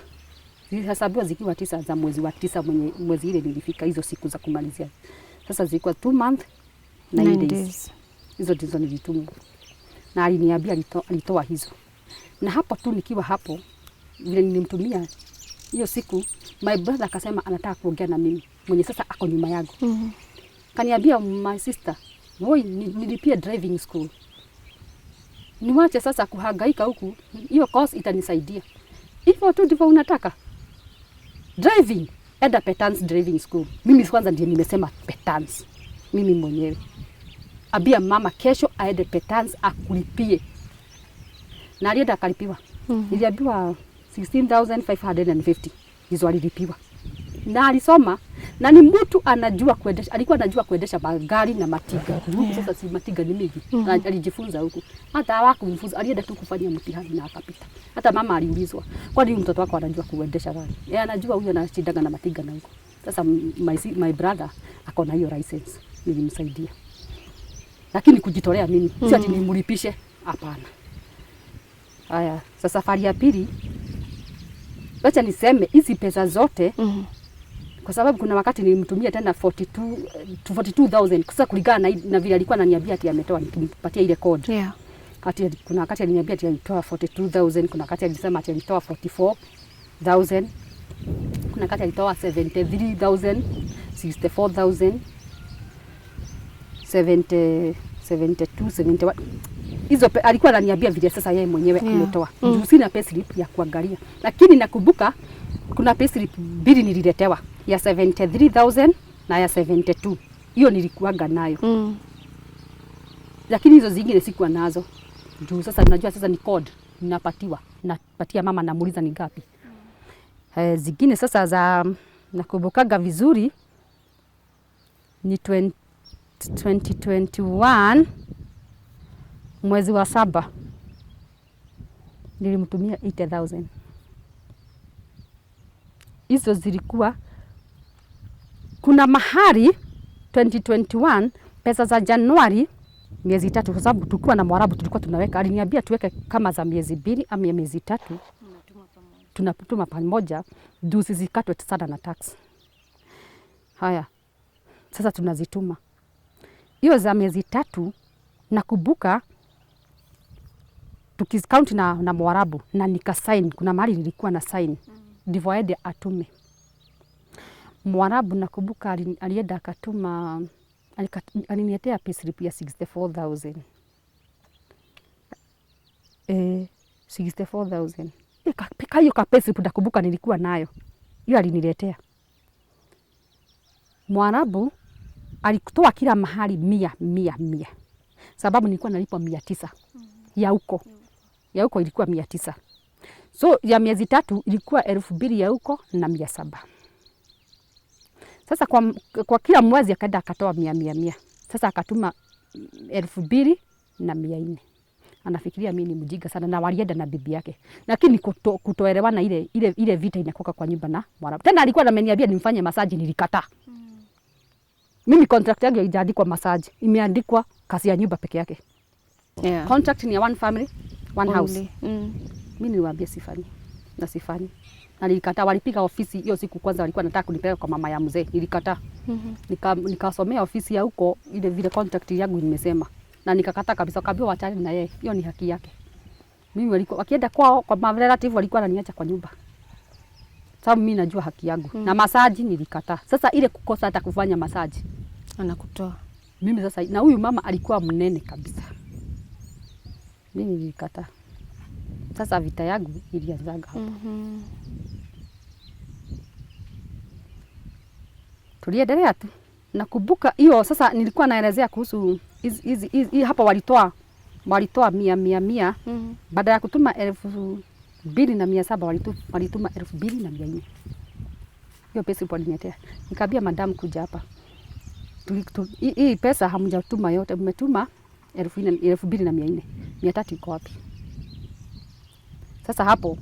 zilihesabiwa zikiwa 9 za mwezi wa 9 mwezi ile nilifika hizo siku za kumalizia. Sasa zilikuwa 2 month 9 days. Hizo ndizo nilituma. Na aliniambia alitoa hizo. Na hapo tu nikiwa hapo vile nilimtumia hiyo siku, my brother akasema anataka kuongea na mimi mwenye sasa ako nyuma yangu. Kaniambia my sister, "Woi, nilipia driving school. Niwache sasa kuhangaika huku, hiyo course itanisaidia." Hivyo tu ndivyo unataka? Driving, enda Petans driving school. Mimi kwanza ndiye nimesema Petans. Mimi mwenyewe. Abia mama kesho aende Petans akulipie. Na alienda akalipiwa. Niliambiwa 16,550 hizo alilipiwa. Na alisoma na ni mtu anajua kuendesha, alikuwa anajua kuendesha magari na matiga. Sasa si matiga ni mingi. Alijifunza huku. Hata hawakumfunza, alienda tu kufanya mtihani na akapita. Hata mama aliulizwa, "Kwa nini mtoto wako anajua kuendesha gari?" Yeye anajua huyo anashindaga na matiga na huko. Sasa my brother ako na hiyo license. Nilimsaidia. Lakini kujitolea mimi, sio ati nimlipishe, hapana. Haya, sasa safari ya pili wacha niseme hizi pesa zote kwa sababu kuna wakati nilimtumia tena 42,000 sasa kulingana na vile alikuwa ananiambia ati ametoa nikimpatia ile code. Yeah. Kuna wakati aliniambia ati alitoa 42,000, kuna wakati alisema ati alitoa 44,000. Kuna wakati alitoa 73,000, 64,000, 72, 71. Hizo alikuwa ananiambia vile sasa yeye mwenyewe ametoa. Sina payslip ya kuangalia. Lakini nakumbuka kuna payslip mbili nililetewa ya 73,000 na ya 72. Hiyo nilikuanga nayo. Lakini hizo zingine sikuwa nazo. Juu sasa unajua sasa ni code ninapatiwa. Napatia mama namuuliza ni ngapi. Zingine sasa za nakumbukaga vizuri ni 2021 mwezi wa 7 nilimtumia 80,000. Hizo zilikuwa kuna mahali 2021 pesa za Januari miezi 3 kwa sababu tulikuwa na Mwarabu tulikuwa tunaweka, aliniambia tuweke kama za miezi 2 ama miezi 3 tunatuma pamoja ndio zikatwe sana na tax. Haya, sasa tunazituma hiyo za miezi 3. Nakumbuka tukiscount na Mwarabu na nikasign, kuna mahali nilikuwa na sign ndivyo aende atume. Mwarabu nakumbuka alienda akatuma, aliniletea payslip ya 64,000. 64,000. Pika hiyo payslip nakumbuka nilikuwa nayo. Hiyo aliniletea. Mwarabu alikutoa kila mahali 100. Sababu nilikuwa nalipwa 900 ya huko. Ya huko ilikuwa 900. So ya miezi 3 ilikuwa 2,000 ya huko na 700. Sasa kwa kila mwezi akaenda akatoa 100. Sasa akatuma 2,400. Anafikiria mimi ni mjinga sana na walienda na bibi yake. Lakini kutoelewana ile vita inakoka kwa nyumba na Mwarabu. Tena alikuwa ananiambia nimfanye massage, nilikataa. Mimi contract yangu haijaandikwa massage, imeandikwa kazi ya nyumba peke yake. Yeah. Contract ni ya one family, one house. Mimi niliwaambia sifanyi. Na sifanyi. na nilikataa. Walipiga ofisi hiyo siku kwanza, walikuwa nataka kunipeleka kwa mama ya mzee, nilikataa. Nikasomea ofisi ya huko ile vile contract yangu nimesema, na nikakataa kabisa, kaambia wachane na yeye, hiyo ni haki yake. Mimi walikuwa wakienda kwao kwa relative walikuwa wananiacha kwa nyumba. Sababu mimi najua haki yangu. Na masaji nilikataa. Sasa ile kukosa hata kufanya masaji anakutoa. Mimi sasa, na huyu mama alikuwa mnene kabisa. Mimi nilikataa. Sasa vita yangu ilianzaga hapo. Tuliendelea tu. Nakumbuka hiyo sasa nilikuwa naelezea kuhusu hizi hapa walitoa 100 baada ya kutuma 2,700 walituma 2,400. Hiyo pesa waliniletea. Nikamwambia madam kuja hapa. Hii pesa hamjatuma yote, mmetuma 2,400. 300 iko wapi? Sasa hapo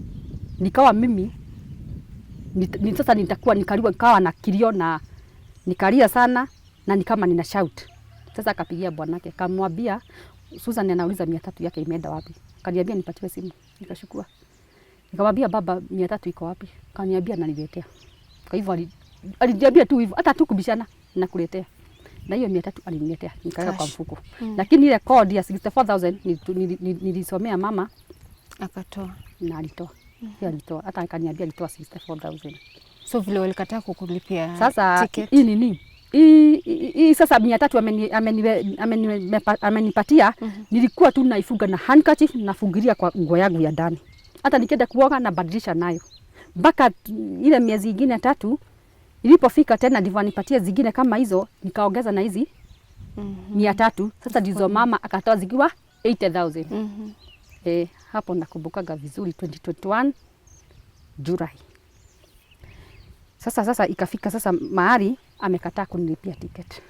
nikawa mimi sasa nikawa na kilio na nikalia sana na nikama nina shout. Sasa akapigia bwanake akamwambia Susan anauliza 300 yake imeenda wapi? Kaniambia nipatiwe simu. Nikashukua. Nikamwambia baba 300 iko wapi? Kaniambia ananiletea. Kwa hivyo aliniambia tu hivyo, hata tukubishana nakuletea. Na hiyo 300 aliniletea, nikaweka kwa mfuko. Lakini ile code ya 64,000 nilisomea mama akatoa na alitoa. Yeye alitoa, hata akaniambia alitoa 64,000. So vile walikataa kukulipia sasa ticket. Hii nini? Hii sasa 300 amenipatia. Nilikuwa tu naifunga na handkerchief nafungilia kwa nguo yangu ya ndani. Hata nikienda kuoga na badilisha nayo. Mpaka ile miezi ingine 3 ilipofika tena ndivyo anipatie zingine kama hizo, nikaongeza na hizi 300. Sasa ndizo mama akatoa zikiwa 80,000. Hapo nakumbukaga vizuri 2021 Julai. Sasa ikafika sasa mahali amekataa kunilipia ticket.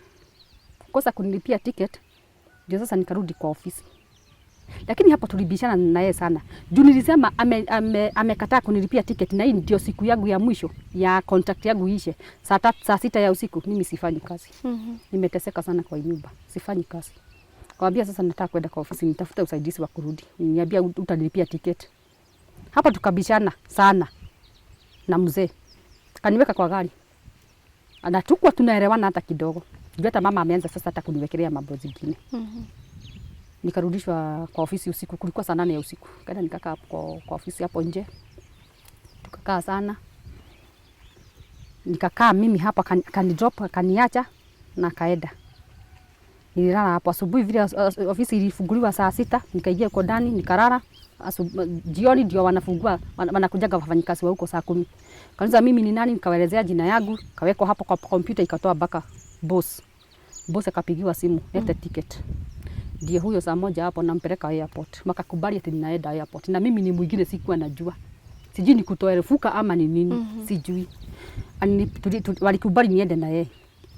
Kosa kunilipia ticket ndio sasa nikarudi kwa ofisi. Lakini hapo tulibishana na yeye sana. Juu nilisema amekataa kunilipia ticket na hii ndio siku yangu ya mwisho ya contract yangu ishe. Saa 6 ya usiku mimi sifanyi kazi. Nimeteseka sana kwa nyumba. Sifanyi kazi. Kaambia sasa nataka kwenda kwa ofisi nitafuta usaidizi wa kurudi. Niambia utanilipia ticket. Hapa tukabishana sana na mzee. Kaniweka kwa gari. Anatukwa tunaelewana hata kidogo. Juu hata mama ameanza sasa hata kuniwekelea mambo zingine. Nikarudishwa kwa ofisi usiku, kulikuwa saa 8 ya usiku. Kaenda nikakaa kwa ofisi hapo nje. Tukakaa sana. Nikakaa mimi hapa kanidrop kaniacha na kaenda. Nililala hapo asubuhi vile ofisi ilifunguliwa saa 6, nikaingia huko ndani nikalala. Jioni ndio wanafungua wanakujaga wafanyikazi wa huko saa 10. Kaniza mimi ni nani, nikawaelezea jina yangu, kaweko hapo kwa kompyuta ikatoa baka boss. Boss akapigiwa simu, leta ticket. Ndio huyo saa 1 hapo nampeleka airport. Makakubali ati ninaenda airport. Na mimi ni mwingine sikuwa najua. Sijui ni kutoerefuka ama ni nini, sijui. Walikubali niende na yeye.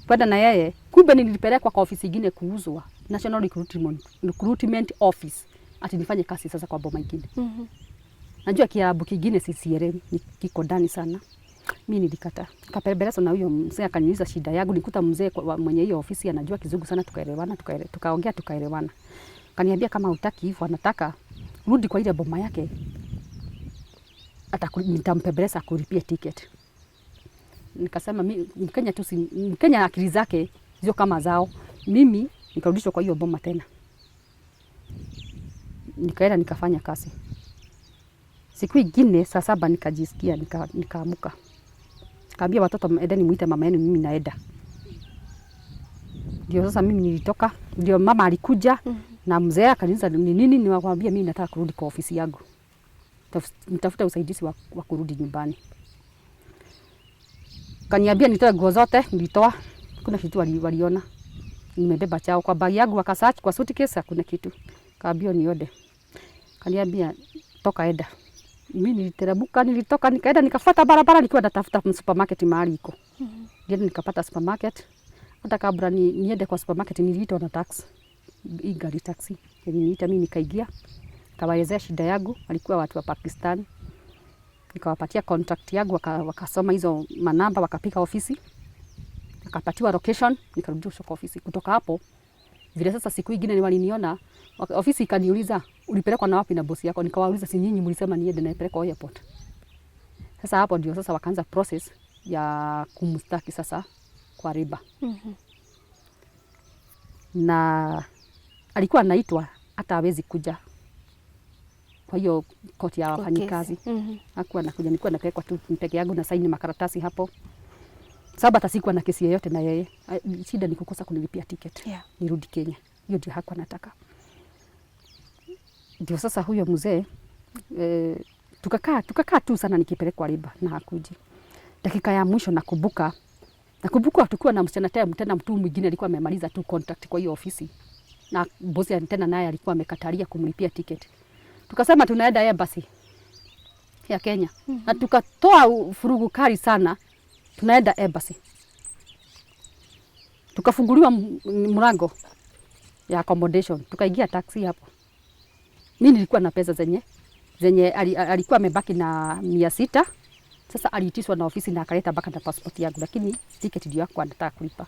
Kwenda na yeye, kumbe nilipelekwa kwa ofisi nyingine kuuzwa. National Recruitment Office. Ati nifanye kazi sasa kwa boma nyingine. Najua Kiarabu kingine sielewi, kiko ndani sana. Mimi nilikataa. Nikapeleleza na huyo mzee akaniuliza shida yangu, nikuta mzee mwenye hiyo ofisi anajua Kizungu sana, tukaelewana, tukaongea tukaelewana. Kaniambia kama hutaki hivyo, anataka rudi kwa ile boma yake. Nitampeleleza kulipia ticket. Nikasema mimi Mkenya tu si Mkenya, akili zake sio kama zao. Mimi nikarudishwa kwa hiyo boma tena. Nikaenda nikafanya kazi. Siku ingine saa 7 nikajisikia nikaamuka. Kaambia watoto endeni muite mama yenu, mimi naenda. Ndio sasa mimi nilitoka, ndio mama alikuja na mzee akaniuliza ni nini, niwaambia mimi nataka kurudi kwa ofisi yangu. Nitafuta usaidizi wa kurudi nyumbani. Kaniambia nitoe nguo zote, nilitoa. Kuna kitu waliona. Nimebeba chao kwa bagi yangu, wakasearch kwa suitcase kuna kitu. Kaambia niode. Kaniambia toka enda. Mimi niliteremka, nilitoka nikaenda nikafuata barabara nikiwa natafuta supermarket mahali iko. Ndio nikapata supermarket. Hata kabla niende kwa supermarket niliitwa na taxi. Hii gari taxi. Niliita mimi nikaingia. Kawaelezea shida yangu, walikuwa watu wa Pakistan. Nikawapatia contract yangu, wakasoma hizo manamba, wakapika ofisi. Nikapatiwa location, nikarudishwa kwa ofisi. Kutoka hapo vile sasa siku nyingine waliniona, ofisi ikaniuliza ulipelekwa na wapi na bosi yako? Nikawauliza si nyinyi mlisema niende na nipelekwa airport. Sasa hapo ndio sasa wakaanza process ya kumstaki sasa kwa riba. Na alikuwa anaitwa hata hawezi kuja kwa hiyo koti ya wafanyikazi. Hakuwa anakuja, nilikuwa napelekwa tu peke yangu na saini makaratasi hapo. Sababu hata sikuwa na kesi yoyote na yeye. Shida ni kukosa kunilipia ticket. Nirudi Kenya. Hiyo ndio hakuwa nataka. Ndio sasa huyo mzee tukakaa tu sana nikipelekwa riba na hakuji. Dakika ya mwisho nakumbuka tukiwa na msichana tena mtu mwingine alikuwa amemaliza tu contract kwa hiyo ofisi. Na bosi tena naye alikuwa amekatalia kumlipia ticket. Tukasema tunaenda embassy ya Kenya. Na tukatoa furugu kali sana, tunaenda embassy. Tukafunguliwa mlango ya accommodation, tukaingia taxi hapo. Mimi nilikuwa na pesa zenye alikuwa amebaki na 600. Sasa aliitishwa na ofisi na akaleta baka na passport yangu, lakini ticket ndio yako anataka kulipa.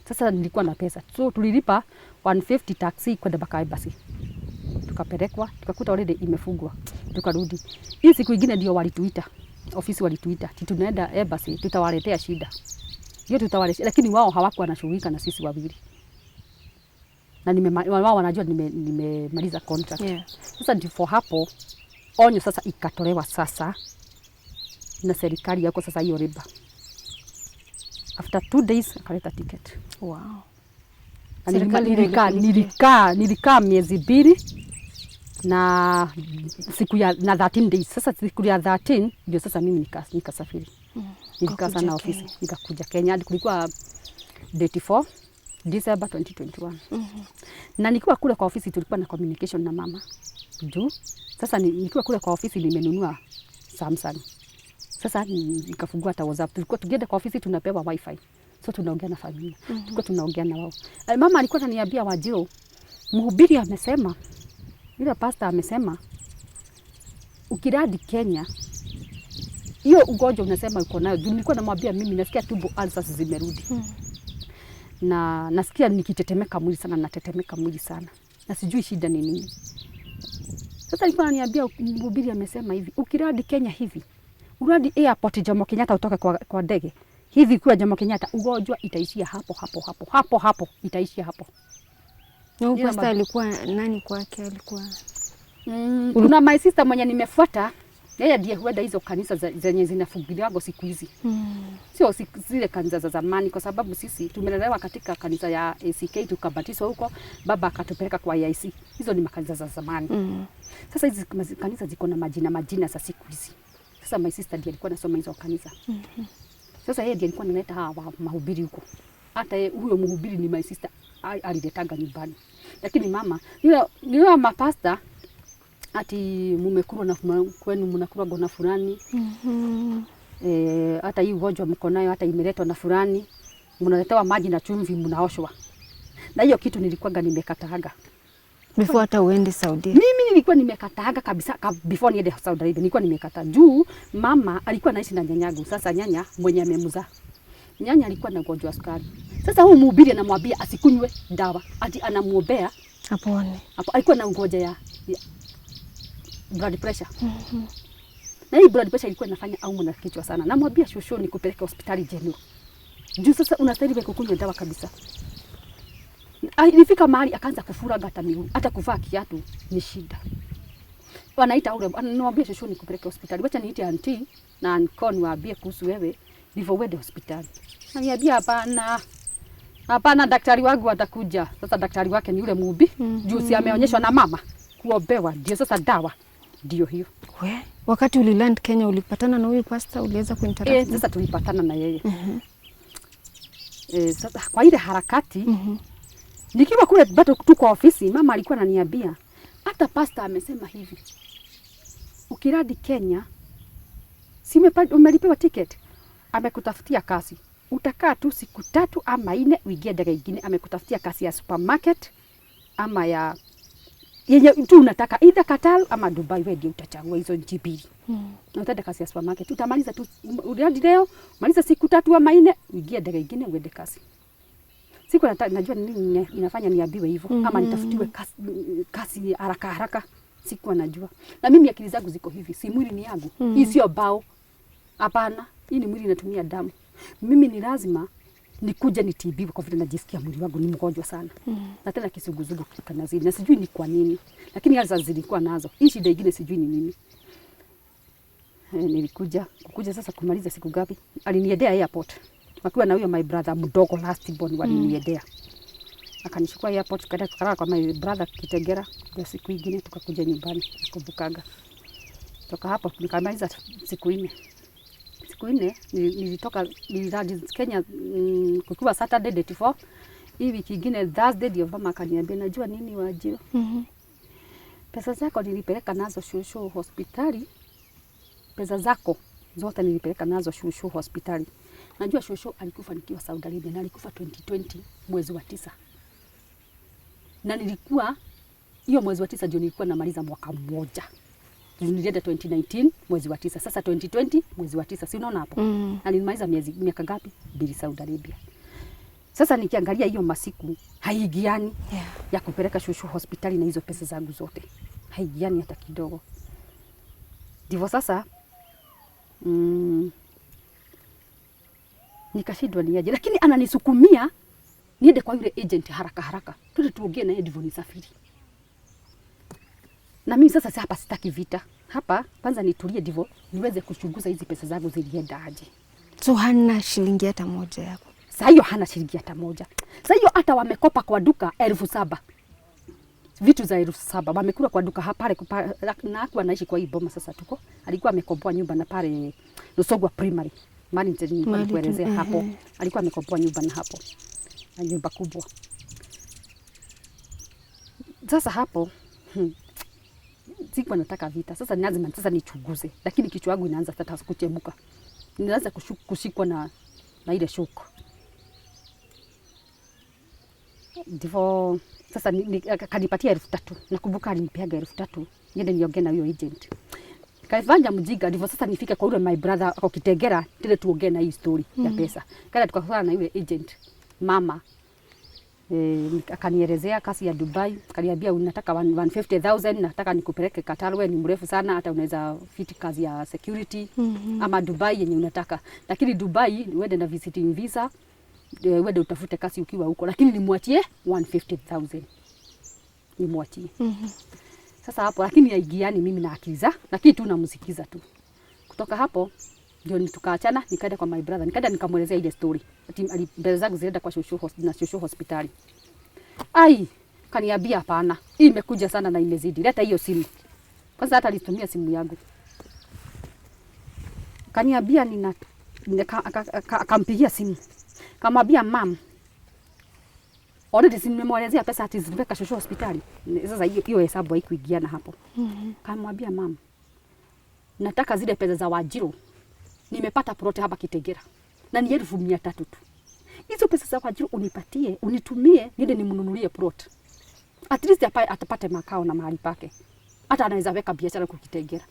Sasa nilikuwa na pesa. So tulilipa 150 taxi kwenda baka embassy. Tukapelekwa, tukakuta already imefungwa. Tukarudi. Hii siku nyingine ndio walituita. Ofisi walituita. Tunaenda embassy, tutawaletea shida. Hiyo tutawaletea, lakini wao hawakuwa wanashughulika na sisi wawili. Na wao wanajua nimemaliza contract. Sasa ndivyo hapo onyo sasa ikatolewa sasa na serikali yako sasa hiyo riba. After 2 days akaleta ticket. Wow. Nilikaa miezi 2 na siku ya 13 days. Sasa siku ya 13 ndio sasa mimi nikasafiri. Nilikaa sana ofisi, nikakuja Kenya. Kulikuwa date 4 December 2021. Na nikiwa kule kwa ofisi tulikuwa na communication na mama. Sasa nikiwa kule kwa ofisi nimenunua Samsung. Sasa nikafungua hata WhatsApp. Tulikuwa tukienda kwa ofisi tunapewa wifi. So tunaongea na familia. Tulikuwa tunaongea na wao. Mama alikuwa ananiambia Wajiro, mhubiri amesema, yule pastor amesema ukirudi Kenya hiyo ugonjwa unasema uko nayo. Nilikuwa namwambia mimi nasikia tumbo ulcers zimerudi. Na nasikia nikitetemeka mwili sana, natetemeka mwili sana. Na sijui shida ni nini. Sasa alikuwa ananiambia mhubiri amesema hivi, ukirudi Kenya hivi, urudi airport Jomo Kenyatta utoke kwa ndege. Hivi kwa Jomo Kenyatta ugonjwa itaishia hapo itaishia hapo. Na pastor alikuwa nani kwake alikuwa? Kuna my sister mwenye nimefuata, yeye ndiye huenda hizo kanisa zenye zinafunguliwa siku hizi. Sio zile kanisa za zamani, kwa sababu sisi tumelelewa katika kanisa ya ACK tukabatizwa huko, baba akatupeleka kwa IC. Hizo ni makanisa za zamani. Sasa hizi kanisa ziko na majina za siku hizi. Sasa my sister ndiye alikuwa anasoma hizo kanisa. Sasa yeye ndiye alikuwa analeta hawa mahubiri huko. Hata huyo mhubiri ni my sister aliletaga nyumbani. Lakini mama, yule mapasta ati mumekurwa na kwenu mnakurwa na fulani. Hata hii ugonjwa mko nayo hata imeletwa na fulani. Mnaletewa maji na chumvi mnaoshwa. Na hiyo kitu nilikuwa nimekataaga. Before hata uende Saudi. Mimi nilikuwa nimekataaga kabisa before niende Saudi Arabia. Nilikuwa nimekataa. Juu mama alikuwa anaishi na nyanyangu. Sasa nyanya mwenye amemzaa. Nyanya alikuwa na ugonjwa wa sukari. Sasa huyu mhubiri anamwambia asikunywe dawa. Ati anamuombea apone. Hapo alikuwa na ugonjwa ya blood pressure. Na hii blood pressure ilikuwa inafanya aumu na kichwa sana. Namwambia shosho nikupeleke hospitali general. Juu sasa unastahili kukunywa dawa kabisa. Ilifika mahali akaanza kufura hata miguu, hata kuvaa kiatu ni shida. Wanaita ule, anamwambia shosho nikupeleke hospitali. Wacha niite auntie na uncle niwaambie kuhusu wewe ndivyo uende hospitali. Ananiambia hapana, daktari wangu atakuja. Sasa daktari wake ni yule mhubiri. Juu si ameonyeshwa na mama kuombewa, ndio sasa dawa ndio hiyo. Wakati uliland Kenya ulipatana na huyu pastor, uliweza kuinteract? Sasa tulipatana na yeye. Sasa kwa ile harakati nikiwa kule bado tu kwa ofisi, mama alikuwa ananiambia hata pastor amesema hivi, ukirudi Kenya si umelipewa ticket, amekutafutia kazi, utakaa tu siku 3 ama 4 uingie ndege nyingine. Amekutafutia kazi ya supermarket ama ya yenye tu unataka, either Qatar ama Dubai. Wewe ndio utachagua hizo nchi mbili. Na utaenda kazi ya supermarket, utamaliza tu urudi leo, maliza siku 3 ama 4 uingie ndege nyingine uende kazi. Siku najua nini inafanya niambiwe hivyo, ama nitafutiwe kazi haraka. Siku anajua. Na mimi akili zangu ziko hivi, si mwili ni yangu. Hii sio bao. Hapana, hii ni mwili inatumia damu. Mimi ni lazima nikuje nitibiwe kwa vile najisikia mwili wangu ni mgonjwa sana. Na tena kisuguzugu kikanazidi. Na sijui ni kwa nini. Lakini hasa zilikuwa nazo. Hii shida ingine sijui ni nini. Nilikuja sasa kumaliza siku gapi? Aliniendea airport. Wakiwa na huyo my brother mdogo last born waliniendea. Akanichukua airport tukaenda kwa my brother Kitengera. Kwa siku nyingine tukakuja nyumbani nakumbukaga. Toka hapo nikamaliza siku 4. Siku 4 nilirudi Kenya kukiwa Saturday date 4. Hii wiki nyingine Thursday ndio mama akaniambia najua nini Wanjiru. Pesa zako nilipeleka nazo shushu hospitali. Pesa zako zote nilipeleka nazo shushu hospitali. Najua shushu alikufa nikiwa Saudi Arabia na alikufa 2020 mwezi wa 9. Na nilikuwa hiyo mwezi wa 9 ndio nilikuwa namaliza mwaka mmoja. Nilienda 2019 mwezi wa 9. Sasa 2020 mwezi wa 9. Si unaona hapo? Na nilimaliza miaka ngapi? 2 Saudi Arabia. Sasa nikiangalia hiyo masiku haigiani ya kupeleka shushu hospitali na hizo pesa zangu zote. Haigiani hata kidogo. Ndivyo sasa nikashindwa niaje, lakini ananisukumia niende kwa yule agent haraka. Tuje tuongee naye ndivyo nisafiri. Na mimi sasa hapa sitaki vita. Hapa kwanza nitulie ndivyo niweze kuchunguza hizi pesa zangu zilienda aje. So hana shilingi hata moja yako. Sasa hiyo hana shilingi hata moja. Sasa hiyo hata wamekopa kwa duka 7,000. Vitu za 7,000 wamekula kwa duka hapa na hakuwa anaishi kwa hii boma sasa tuko. Alikuwa amekomboa nyumba na pale Lusogwa Primary. Mali nikuelezea hapo. Alikuwa amekomboa nyumba na hapo. Na nyumba kubwa. Sasa hapo sikuwa nataka vita. Sasa ni lazima sasa nichunguze. Lakini kichwa yangu inaanza sasa kuchemuka. Ninaanza kushikwa na ile shock. Ndivyo sasa kanipatia 3,000. Nakumbuka alinipeaga 3,000. Niende niongee na huyo agent. Kaifanya mjiga ndivyo sasa nifike kwa yule my brother ako Kitengera tele tuongee na hii story ya pesa. Kana tukakutana na yule agent mama. Akanielezea kasi ya Dubai, akaniambia unataka 150,000 nataka nikupeleke Qatar, wewe ni mrefu sana hata unaweza fit kazi ya security ama Dubai yenye unataka. Lakini Dubai uende na visiting visa, uende utafute kazi ukiwa huko, lakini nimwachie 150,000. Nimwachie. Sasa hapo lakini haigiani mimi na akiza, lakini tu namsikiza tu. Kutoka hapo ndio tukaachana, nikaenda kwa my brother, nikaenda nikamwelezea ile story. Ati pesa zangu zilienda kwa shushu hospitali. Ai, kaniambia hapana. Hii imekuja sana na imezidi. Leta hiyo simu. Kwanza hata alitumia simu yangu. Kaniambia akampigia simu. Kamwambia mam, already nimemwelezea pesa ati zilipeka shushu hospitali. Sasa hiyo hesabu haikuingiana hapo. Kamwambia mam, nataka zile pesa za Wanjiru. Nimepata plot hapa Kitengera. Na ni 1,300 tu. Hizo pesa za Wanjiru unipatie, unitumie, niende nimnunulie plot. At least atapate makao na mahali pake. Hata anaweza weka biashara kwa Kitengera.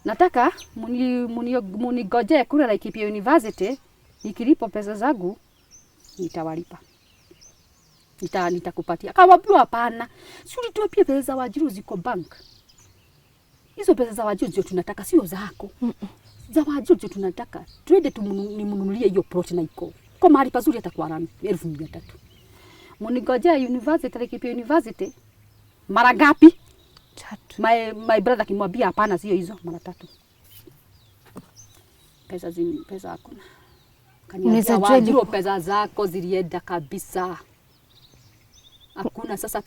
Nataka munigoje kule Laikipia University, nikilipo pesa zangu nitawalipa. Nitakupatia. Akamwambia hapana. Si ulituambia pesa za Wanjiru ziko bank. Hizo pesa za Wanjiru ndio tunataka, sio zako. Za Wanjiru ndio tunataka. Twende nimnunulie hiyo plot na iko. Kwa mahali pazuri atakuwa rami 1,300. Munigoje University, Laikipia University. Mara ngapi? 3. My brother kimwambia hapana sio hizo, mara 3. Pesa hakuna. Kaniambia Wanjiru pesa zako zilienda kabisa. Hakuna sasa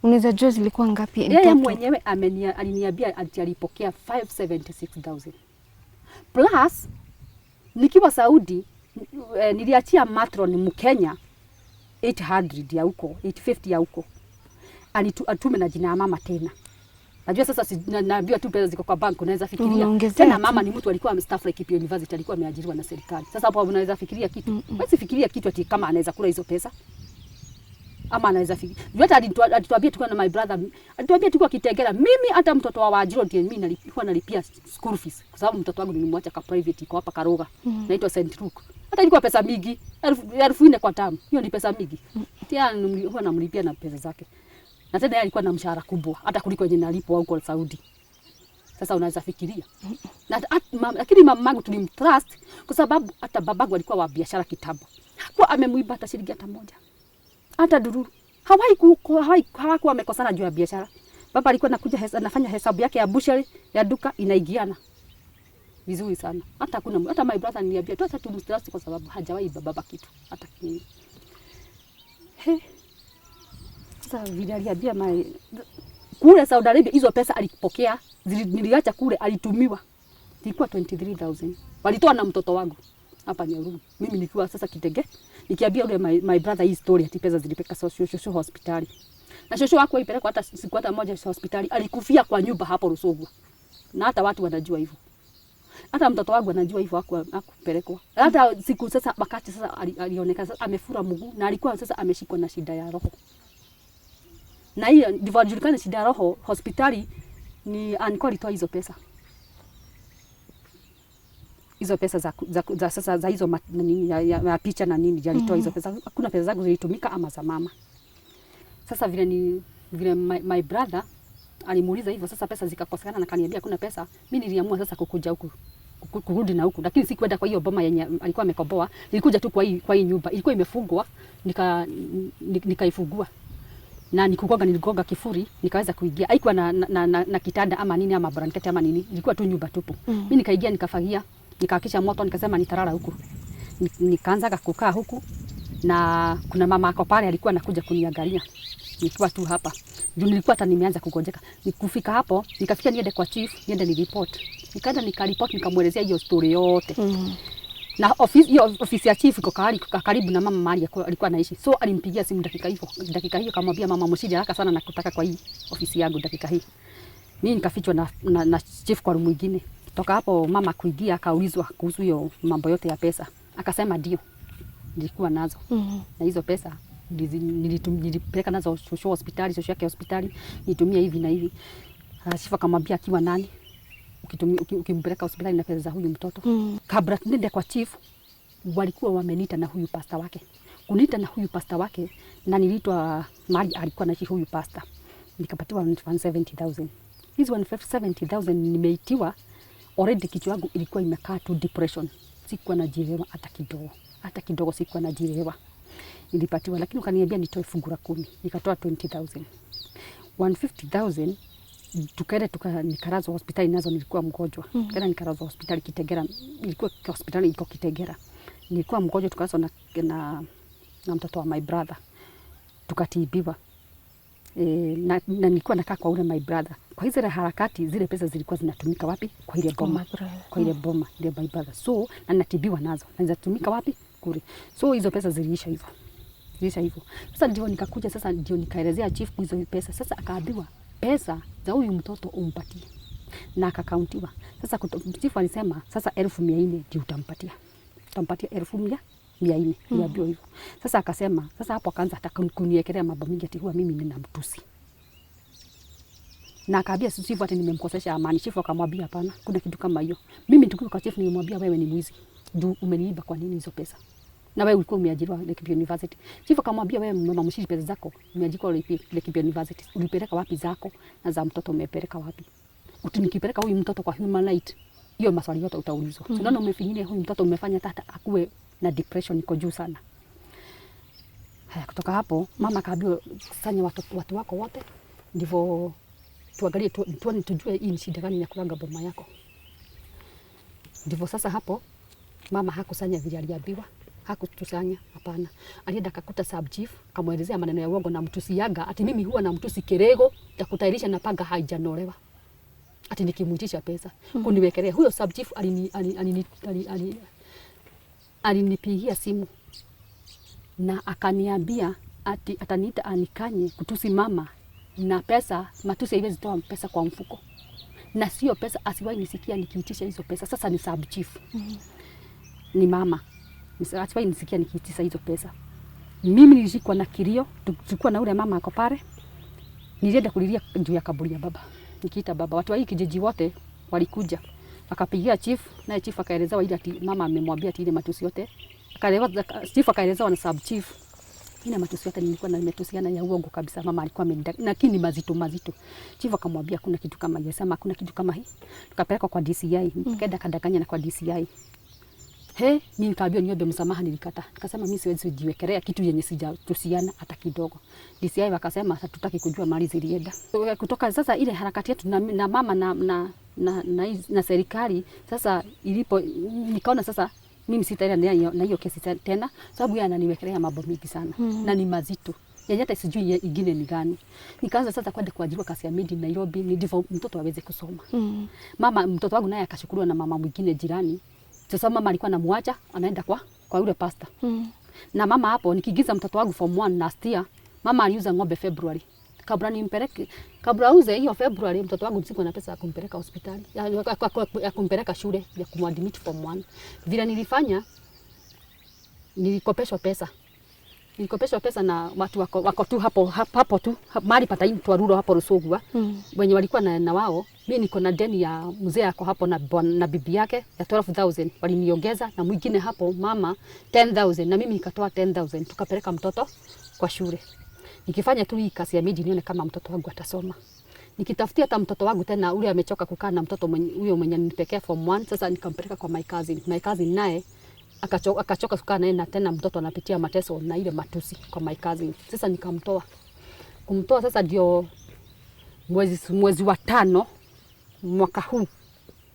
unaweza jua zilikuwa ngapi? Yeye mwenyewe aliniambia alipokea 576,000. Plus nikiwa Saudi niliachia matron Mkenya 800 ya huko, 850 ya huko. Atume na jina ya mama tena. Najua sasa naambiwa tu pesa ziko kwa bank, unaweza fikiria. Tena mama ni mtu alikuwa amestaff Laikipia University, alikuwa ameajiriwa na serikali. Sasa hapo unaweza fikiria kitu. Basi fikiria kitu ati kama anaweza kula hizo pesa. Ama anaweza fikiria. Hata alituambia tukiwa na my brother, alituambia tulikuwa Kitengera. Mimi hata mtoto wa Wanjiru ndiye mimi nilikuwa nalipia school fees kwa sababu mtoto wangu nilimwacha kwa private iko hapa Karoga. Naitwa St. Luke. Hata ilikuwa pesa mingi, 4,000 kwa tamu. Hiyo ni pesa mingi. Tia huwa namlipia na pesa zake. Na tena yeye alikuwa na mshahara kubwa hata kuliko yenye nalipo huko Saudi. Sasa unaweza fikiria. Lakini mamangu tulimtrust kwa sababu hata babangu alikuwa wa biashara kitambo. Hakuwa amemuiba hata shilingi hata moja. Hata dururu. Hawakuwa wamekosana juu ya biashara. Baba alikuwa anakuja anafanya hesabu yake ya bushari ya duka inaigiana. Vizuri sana. Hata my brother niliambia tu tumtrust kwa sababu hajawahi baba kitu hata kinini. Sasa vile aliambia kule Saudi Arabia hizo pesa alipokea niliacha kule alitumiwa. Ilikuwa 23,000. Walitoa na mtoto wangu hapa Nyahururu. Mimi nikiwa sasa Kitenge nikiambia yule my brother hii story ati pesa zilipeka shosho hospitali. Na shosho wako ipeleka hata siku hata moja hospitali alikufia kwa nyumba hapo Rusogwa. Na hata watu wanajua hivyo. Hata mtoto wangu anajua hivyo hakupelekwa. Hata siku sasa wakati sasa alionekana sasa amefura mguu na alikuwa sasa ameshikwa na shida ya roho. Na hiyo ndivyo alijulikana shida ya roho hospitali ni alikuwa alitoa hizo pesa. Hizo pesa za sasa za hizo nini ya picha na nini alitoa hizo pesa. Hakuna pesa zangu zilitumika ama za mama. Sasa vile my brother alimuuliza hivyo sasa pesa zikakosekana na kaniambia hakuna pesa. Mimi niliamua sasa kukuja huku kurudi na huku, lakini sikwenda kwa hiyo boma yenye alikuwa amekomboa. Nilikuja tu kwa hii nyumba ilikuwa imefungwa, nikaifungua na niligonga kifuri nikaweza kuingia. Haikuwa na kitanda ama nini ama blanketi ama nini, ilikuwa tu nyumba tupu. Mimi nikaingia nikafagia, nikahakisha moto, nikasema nitalala huku. Nikaanza kukaa huku na kuna mama ako pale alikuwa anakuja kuniangalia. Nikiwa tu hapa. Juu nilikuwa hata nimeanza kugonjeka. Nikufika hapo, nikafika niende kwa chief, niende ni report. Nikaenda nikaripoti nikamuelezea hiyo story yote. Na ofisi ya chief iko karibu na mama mahali alikuwa anaishi. So alimpigia simu dakika hiyo kamwambia mama mshije haraka sana na kutaka kwa hii ofisi yangu dakika hii. Mimi nikafichwa na chief kwa room nyingine. Kutoka hapo mama kuingia akaulizwa kuhusu hiyo mambo yote ya pesa. Akasema ndio. Nilikuwa nazo. Na hizo pesa nilipeleka nazo shosho hospitali, shosho yake hospitali, nitumia hivi na hivi. Chief akamwambia akiwa nani ukimpeleka hospitali na pesa za huyu mtoto. Kabla nende kwa chief walikuwa wameniita na huyu pasta wake. Kuniita na huyu pasta wake na niliitwa mali alikuwa na huyu pasta. Nikapatiwa 170,000. Hizo 170,000 nimeitiwa already kichwa yangu ilikuwa imekaa tu depression. Sikuwa najielewa hata kidogo sikuwa najielewa. Nilipatiwa lakini ukaniambia nitoe fungu la 10. Nikatoa 20,000. 150,000 tukaenda nikalazwa hospitali nazo nilikuwa mgonjwa. Kaenda nikalazwa hospitali Kitegera. Ilikuwa hospitali iko Kitegera. Nilikuwa mgonjwa tukalazwa na mtoto wa my brother. Tukatibiwa. Na nilikuwa nakaa kwa ule my brother. Kwa hizo harakati zile pesa zilikuwa zinatumika wapi? Kwa ile boma. Kwa ile boma ile my brother. So na natibiwa nazo. Na zinatumika wapi? Kule. So hizo pesa ziliisha hivyo. Sasa ndio nikakuja sasa ndio nikaelezea chief hizo pesa. Sasa akaambiwa pesa za huyu mtoto umpatie. Na akakauntiwa. Sasa chief alisema sasa 1,400 ndio utampatia. Utampatia 1,400. Niambiwa hivyo. Sasa akasema sasa hapo akaanza hata kuniekelea mambo mingi ati huwa mimi ninamtusi. Na akaambia chief ati nimemkosesha amani. Chief akamwambia hapana, kuna kitu kama hiyo. Mimi tukiwa kwa chief nimemwambia wewe ni mwizi. Ndio umeniiba kwa nini hizo pesa? Na wewe ulikuwa umeajiriwa Laikipia University. Chief akamwambia wewe mama mshiri pesa zako umeajiriwa Laikipia University. Ulipeleka wapi zako na za mtoto umepeleka wapi? Ukinikipeleka huyu mtoto kwa human right, hiyo maswali yote utaulizwa. Unaona umefinyia huyu mtoto umefanya hata akue na depression iko juu sana. Haya kutoka hapo mama akaambiwa kusanya watu wako wote ndivyo tuangalie tujue hii ni shida gani ya kulanga boma yako. Ndivyo sasa hapo mama hakusanya vile aliambiwa. Hakutusanya hapana. Alienda akakuta sub chief akamwelezea maneno ya uongo na mtusi yaga ati mimi huwa na mtusi Kirego takutairisha na panga haijanolewa. Ati nikimuitisha pesa. Kuniwekelea huyo sub chief alinipigia simu na akaniambia ati ataniita anikanye kutusi mama na pesa matusi haiwezi toa pesa kwa mfuko. Na sio pesa asiwahi nisikia nikiitisha hizo pesa. Sasa ni sub chief. Ni mama. Asiwahi nisikia nikiitisha hizo pesa. Mimi nilishikwa na kilio, tulikuwa na ule mama ako pale. Nilienda kulilia juu ya kaburi ya baba. Nikiita baba, watu wa hii kijiji wote walikuja. Akapigia chief, na chief akaelezewa ile ati mama amemwambia ati ile matusi yote. Chief akaelezewa na sub chief. Ina matusi yote nilikuwa na nimetusiana ya uongo kabisa. Mama alikuwa amenidanganya, lakini mazito. Chifu akamwambia kuna kitu kama hiyo, sema kuna kitu kama hii. Tukapeleka kwa DCI, nikaenda kadanganya na kwa DCI. Mimi nikaambiwa niombe msamaha, nilikata. Nikasema mimi siwezi kujiwekelea kitu yenye sijatusiana hata kidogo. DCI wakasema hatutaki kujua mali zilienda. Kutoka sasa ile harakati yetu na mama na serikali sasa ilipo, nikaona sasa mimi sitaenda na hiyo kesi tena, sababu yeye ananiwekelea mambo mingi sana na ni mazito. Yenye hata sijui ingine ni gani. Nikaanza sasa kwenda kuajiriwa kasi ya Medi Nairobi, ni ndivyo mtoto aweze kusoma. Mama, mtoto wangu naye akashukuliwa na mama mwingine jirani. Sasa mama alikuwa anamwacha anaenda kwa yule pasta. Na mama hapo nikigiza mtoto wangu form 1 last year, mama aliuza ng'ombe February. Kabla auze hiyo February, mtoto wangu sikuwa na pesa ya kumpeleka hospitali, ya kumpeleka shule, ya kumwadmit form 1. Vile nilifanya, nilikopeshwa pesa na watu wako tu hapo tu mahali pataitwa Ruro hapo Rusogwa. Wenye walikuwa na wao, mimi niko na deni ya mzee yako hapo na bibi yake ya 12,000 waliniongeza, na mwingine hapo mama 10,000, na mimi nikatoa 10,000 tukapeleka mtoto kwa shule. Nikifanya tu hii kazi ya Medi nione kama mtoto wangu atasoma. Nikitafutia hata mtoto wangu tena ule amechoka kukaa na mtoto huyo mwenye nipekea form 1, sasa nikampeleka kwa my cousin naye akachoka kukaa naye, na tena mtoto anapitia mateso na ile matusi kwa my cousin. Sasa kumtoa sasa ndio mwezi wa 5 mwaka huu.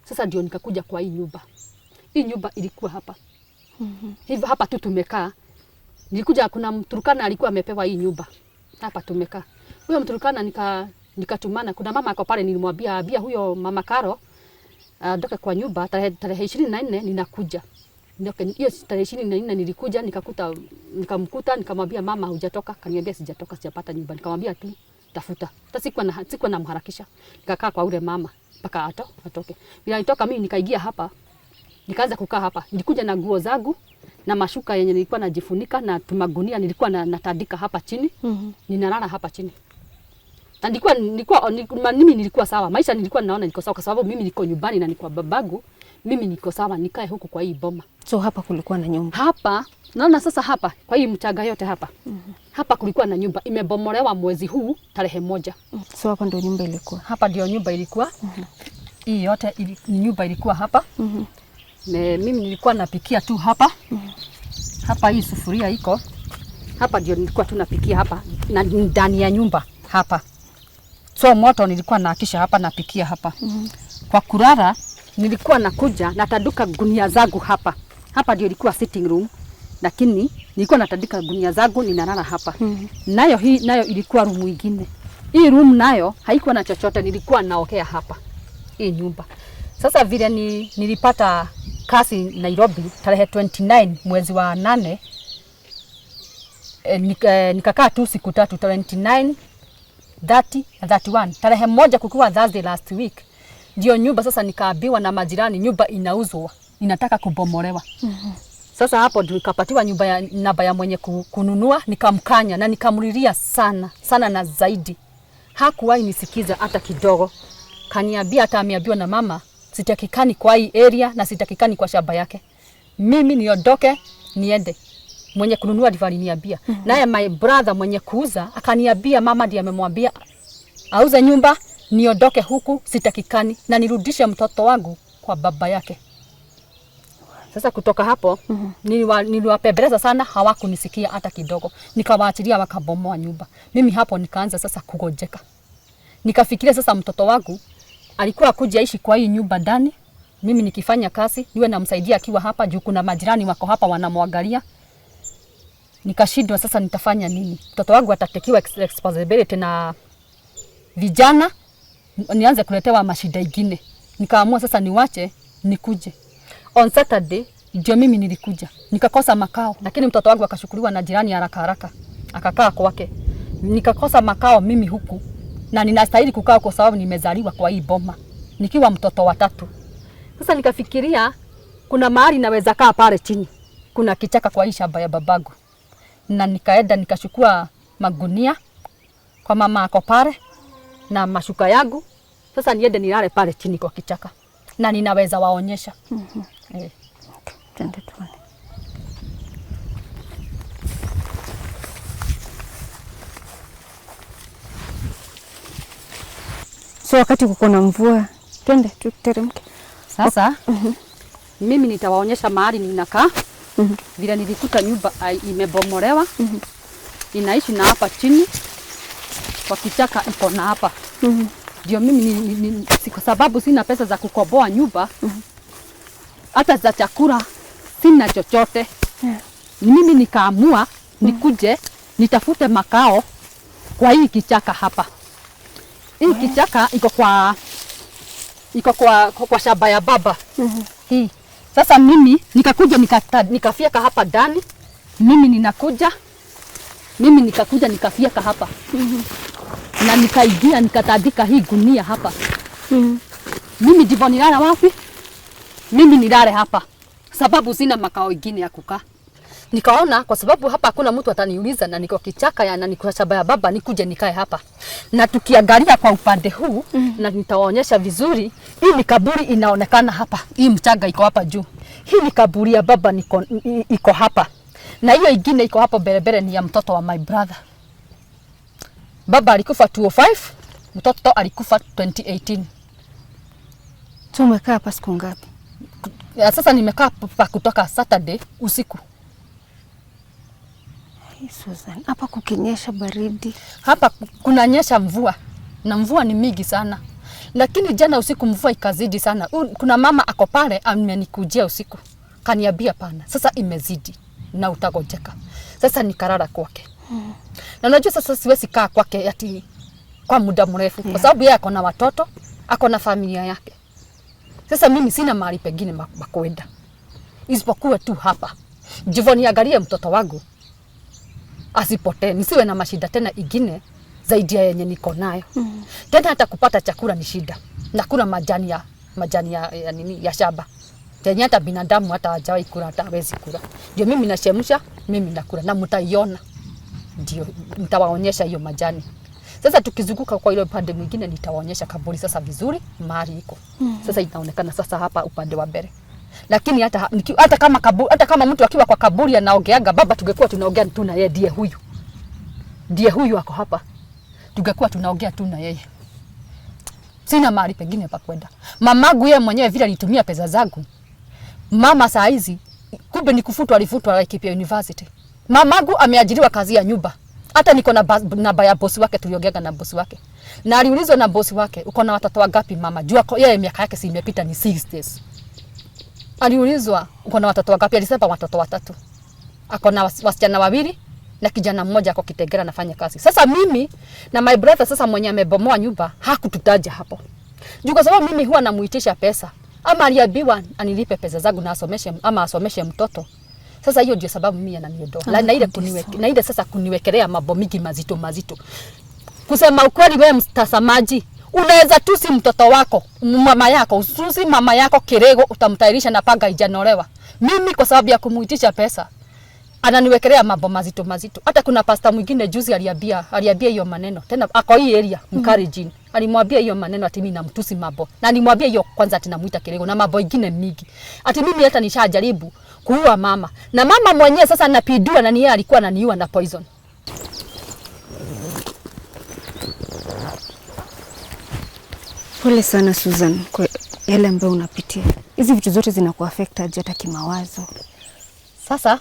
Sasa ndio nikakuja kwa hii nyumba. Hii nyumba ilikuwa hapa. Hivi hapa tu tumekaa. Nilikuja, kuna Mturkana alikuwa amepewa hii nyumba. Hapa tumekaa. Huyo Mturkana nikatumana, kuna mama ako pale, nilimwambia huyo mama Karo ndoke kwa nyumba tarehe 24 ninakuja. Hiyo tarehe 24 nilikuja, nikamkuta, nikamwambia mama hujatoka, kaniambia sijatoka, sijapata nyumba. Nikamwambia tu tafuta. Hata sikuwa namharakisha. Nikakaa kwa ule mama mpaka atoke. Bila nitoka mimi nikaingia hapa. Nikaanza kukaa hapa. Nilikuja na nguo zangu na mashuka yenye nilikuwa najifunika na tumagunia nilikuwa natandika hapa chini. Ninalala hapa chini. Na mimi nilikuwa sawa. Maisha nilikuwa naona niko sawa kwa sababu mimi niko nyumbani na niko babangu. Mimi niko sawa, nikae huku kwa hii boma. So hapa kulikuwa na nyumba. Hapa, naona sasa hapa kwa hii mchaga yote hapa. Hapa kulikuwa na nyumba, imebomolewa mwezi huu tarehe 1. So hapa ndio nyumba ilikuwa. Hapa ndio nyumba ilikuwa. Hii yote nyumba ilikuwa hapa. Mimi nilikuwa napikia tu hapa. Hapa hii sufuria iko. Hapa ndio nilikuwa tu napikia hapa na ndani ya nyumba hapa. So moto nilikuwa naakisha hapa, napikia hapa. Kwa kulala nilikuwa nakuja nataduka gunia zangu hapa. Hapa ndio ilikuwa sitting room, lakini nilikuwa natandika gunia zangu ninalala hapa. Nayo ilikuwa room nyingine. Hii room nayo haikuwa na chochote, nilikuwa naokea hapa. Hii nyumba. Sasa vile nilipata kazi Nairobi tarehe 29 mwezi wa 8, nikakaa tu siku 3, 29, 30 na 31. Tarehe 1 kukiwa Thursday last week. Ndio nyumba sasa nikaambiwa na majirani nyumba inauzwa, inataka kubomolewa. Sasa hapo ndio nikapatiwa namba ya mwenye kununua, nikamkanya na nikamlilia sana na zaidi. Hakuwahi nisikiza hata kidogo. Kaniambia hata ameambiwa na mama sitakikani kwa hii area na sitakikani kwa shamba yake. Mimi niondoke niende. Mwenye kununua aliniambia. Naye my brother mwenye kuuza akaniambia mama ndiye amemwambia auze nyumba, niondoke huku, sitakikani na nirudishe mtoto wangu kwa baba yake. Sasa kutoka hapo niliwapebeleza sana, hawakunisikia hata kidogo. Nikawaachilia wakabomoa nyumba. Mimi hapo nikaanza sasa kugojeka. Nikafikiria sasa mtoto wangu alikuwa kuja aishi kwa hii nyumba ndani. Mimi nikifanya kazi niwe namsaidia akiwa hapa juu kuna majirani wako hapa wanamwangalia. Nikashindwa sasa nitafanya nini? Mtoto wangu atatekiwa responsibility na vijana, nianze kuletewa mashida ingine. Nikaamua sasa niwache nikuje. On Saturday ndio mimi nilikuja. Nikakosa makao, lakini mtoto wangu akashukuliwa na jirani haraka. Akakaa kwake. Nikakosa makao mimi huku. Na ninastahili kukaa kwa sababu nimezaliwa kwa hii boma. Nikiwa mtoto wa 3. Sasa nikafikiria kuna mahali naweza kaa pale chini. Kuna kichaka kwa hii shamba ya babangu. Na nikaenda nikachukua magunia kwa mama ako pale na mashuka yangu. Sasa niende nilale pale chini kwa kichaka. Na ninaweza waonyesha. Twende tuone. So wakati kuko na mvua, twende tuteremke. Sasa mimi nitawaonyesha mahali ninakaa. Vile nilikuta nyumba imebomolewa. Ninaishi na hapa chini. Kwa kichaka iko na hapa. Ndio mimi kwa sababu sina pesa za kukoboa nyumba. Hata za chakula sina chochote. Mimi nikaamua nikuje nitafute makao kwa hii kichaka hapa. Hii kichaka iko kwa shamba ya baba. Hii. Sasa mimi nikakuja nikafieka hapa ndani. Mimi nikakuja nikafieka hapa. Na nikaingia nikatandika hii gunia hapa. Mimi ndivyo nilala wapi? Mimi nilale hapa. Sababu sina makao ingine ya kukaa. Nikaona kwa sababu hapa hakuna mtu ataniuliza na niko kichaka na niko shamba ya baba nikuje nikae hapa. Na tukiangalia kwa upande huu na nitawaonyesha vizuri, hii ni kaburi inaonekana hapa. Hii mchanga iko hapa juu. Hii ni kaburi ya baba iko hapa. Na hiyo ingine iko hapo berebere ni ya mtoto wa my brother. Baba alikufa 2005, mtoto alikufa 2018. Tumekaa hapa siku ngapi? Sasa nimekaa hapa kutoka Saturday usiku. Hey Susan, hapa kukinyesha baridi. Hapa kunanyesha mvua. Na mvua ni mingi sana. Lakini jana usiku mvua ikazidi sana. Kuna mama ako pale amenikujia usiku. Kaniambia pana. Sasa imezidi na utagojeka. Sasa nikalala kwake. Na unajua sasa siwezi kaa kwake ati kwa muda mrefu kwa sababu yeye ako na watoto, ako na familia yake. Sasa mimi sina mahali pengine pa kwenda. Isipokuwa tu hapa. Ndivyo niangalie mtoto wangu asipotee, nisiwe na mashida tena ingine zaidi ya yenye niko nayo. Tena hata kupata chakula ni shida. Nakula majani ya shamba. Tena hata binadamu hata hajawahi kula, hata hawezi kula. Ndio mimi nashemsha, mimi nakula na mtaiona. Ndio nitawaonyesha hiyo majani. Sasa tukizunguka kwa ile upande mwingine nitawaonyesha kaburi sasa vizuri mahali iko. Sasa inaonekana sasa hapa upande wa mbele. Lakini hata kama mtu akiwa kwa kaburi anaogeaga baba, tungekuwa tunaongea tu na yeye. Ndiye huyu ako hapa. Tungekuwa tunaongea tu na yeye. Sina mahali pengine pa kwenda. Mamangu yeye mwenyewe vile alitumia pesa zangu. Mama saa hizi kumbe ni kufutwa, alifutwa Laikipia University. Mamangu ameajiriwa kazi ya nyumba. Hata niko na namba ya bosi wake, tuliongeaga na bosi wake. Na aliulizwa na bosi wake, uko na watoto wangapi mama? Jua yeye miaka yake si imepita ni 60s. Aliulizwa uko na watoto wangapi? Alisema watoto 3. Ako na wasichana 2 na kijana mmoja ako Kitegera anafanya kazi. Sasa mimi na my brother sasa mwenye amebomoa nyumba hakututaja hapo. Juu kwa sababu mimi huwa namuitisha pesa. Ama aliambiwa anilipe pesa zangu na asomeshe mtoto. Sasa hiyo ndio sababu mimi ananiondoa. Na ile sasa kuniwekelea mambo mingi mazito. Kusema ukweli wewe mtazamaji, unaweza tusi mtoto wako, mama yako, ususi mama yako kirego utamtairisha na panga ijanolewa. Mimi kwa sababu ya kumuitisha pesa ananiwekelea mambo mazito. Hata kuna pasta mwingine juzi aliambia hiyo maneno. Tena ako hii area Mkarijini. Alimwambia hiyo maneno ati mimi namtusi mambo. Na alimwambia hiyo kwanza ati namuita kirego na mambo mengine mingi. Ati mimi hata nishajaribu kuua mama. Na mama mwenyewe sasa anapidua na yeye alikuwa ananiua na poison. Pole sana Susan kwa yale ambayo unapitia. Hizi vitu zote zinakuaffect aje hata kimawazo? Sasa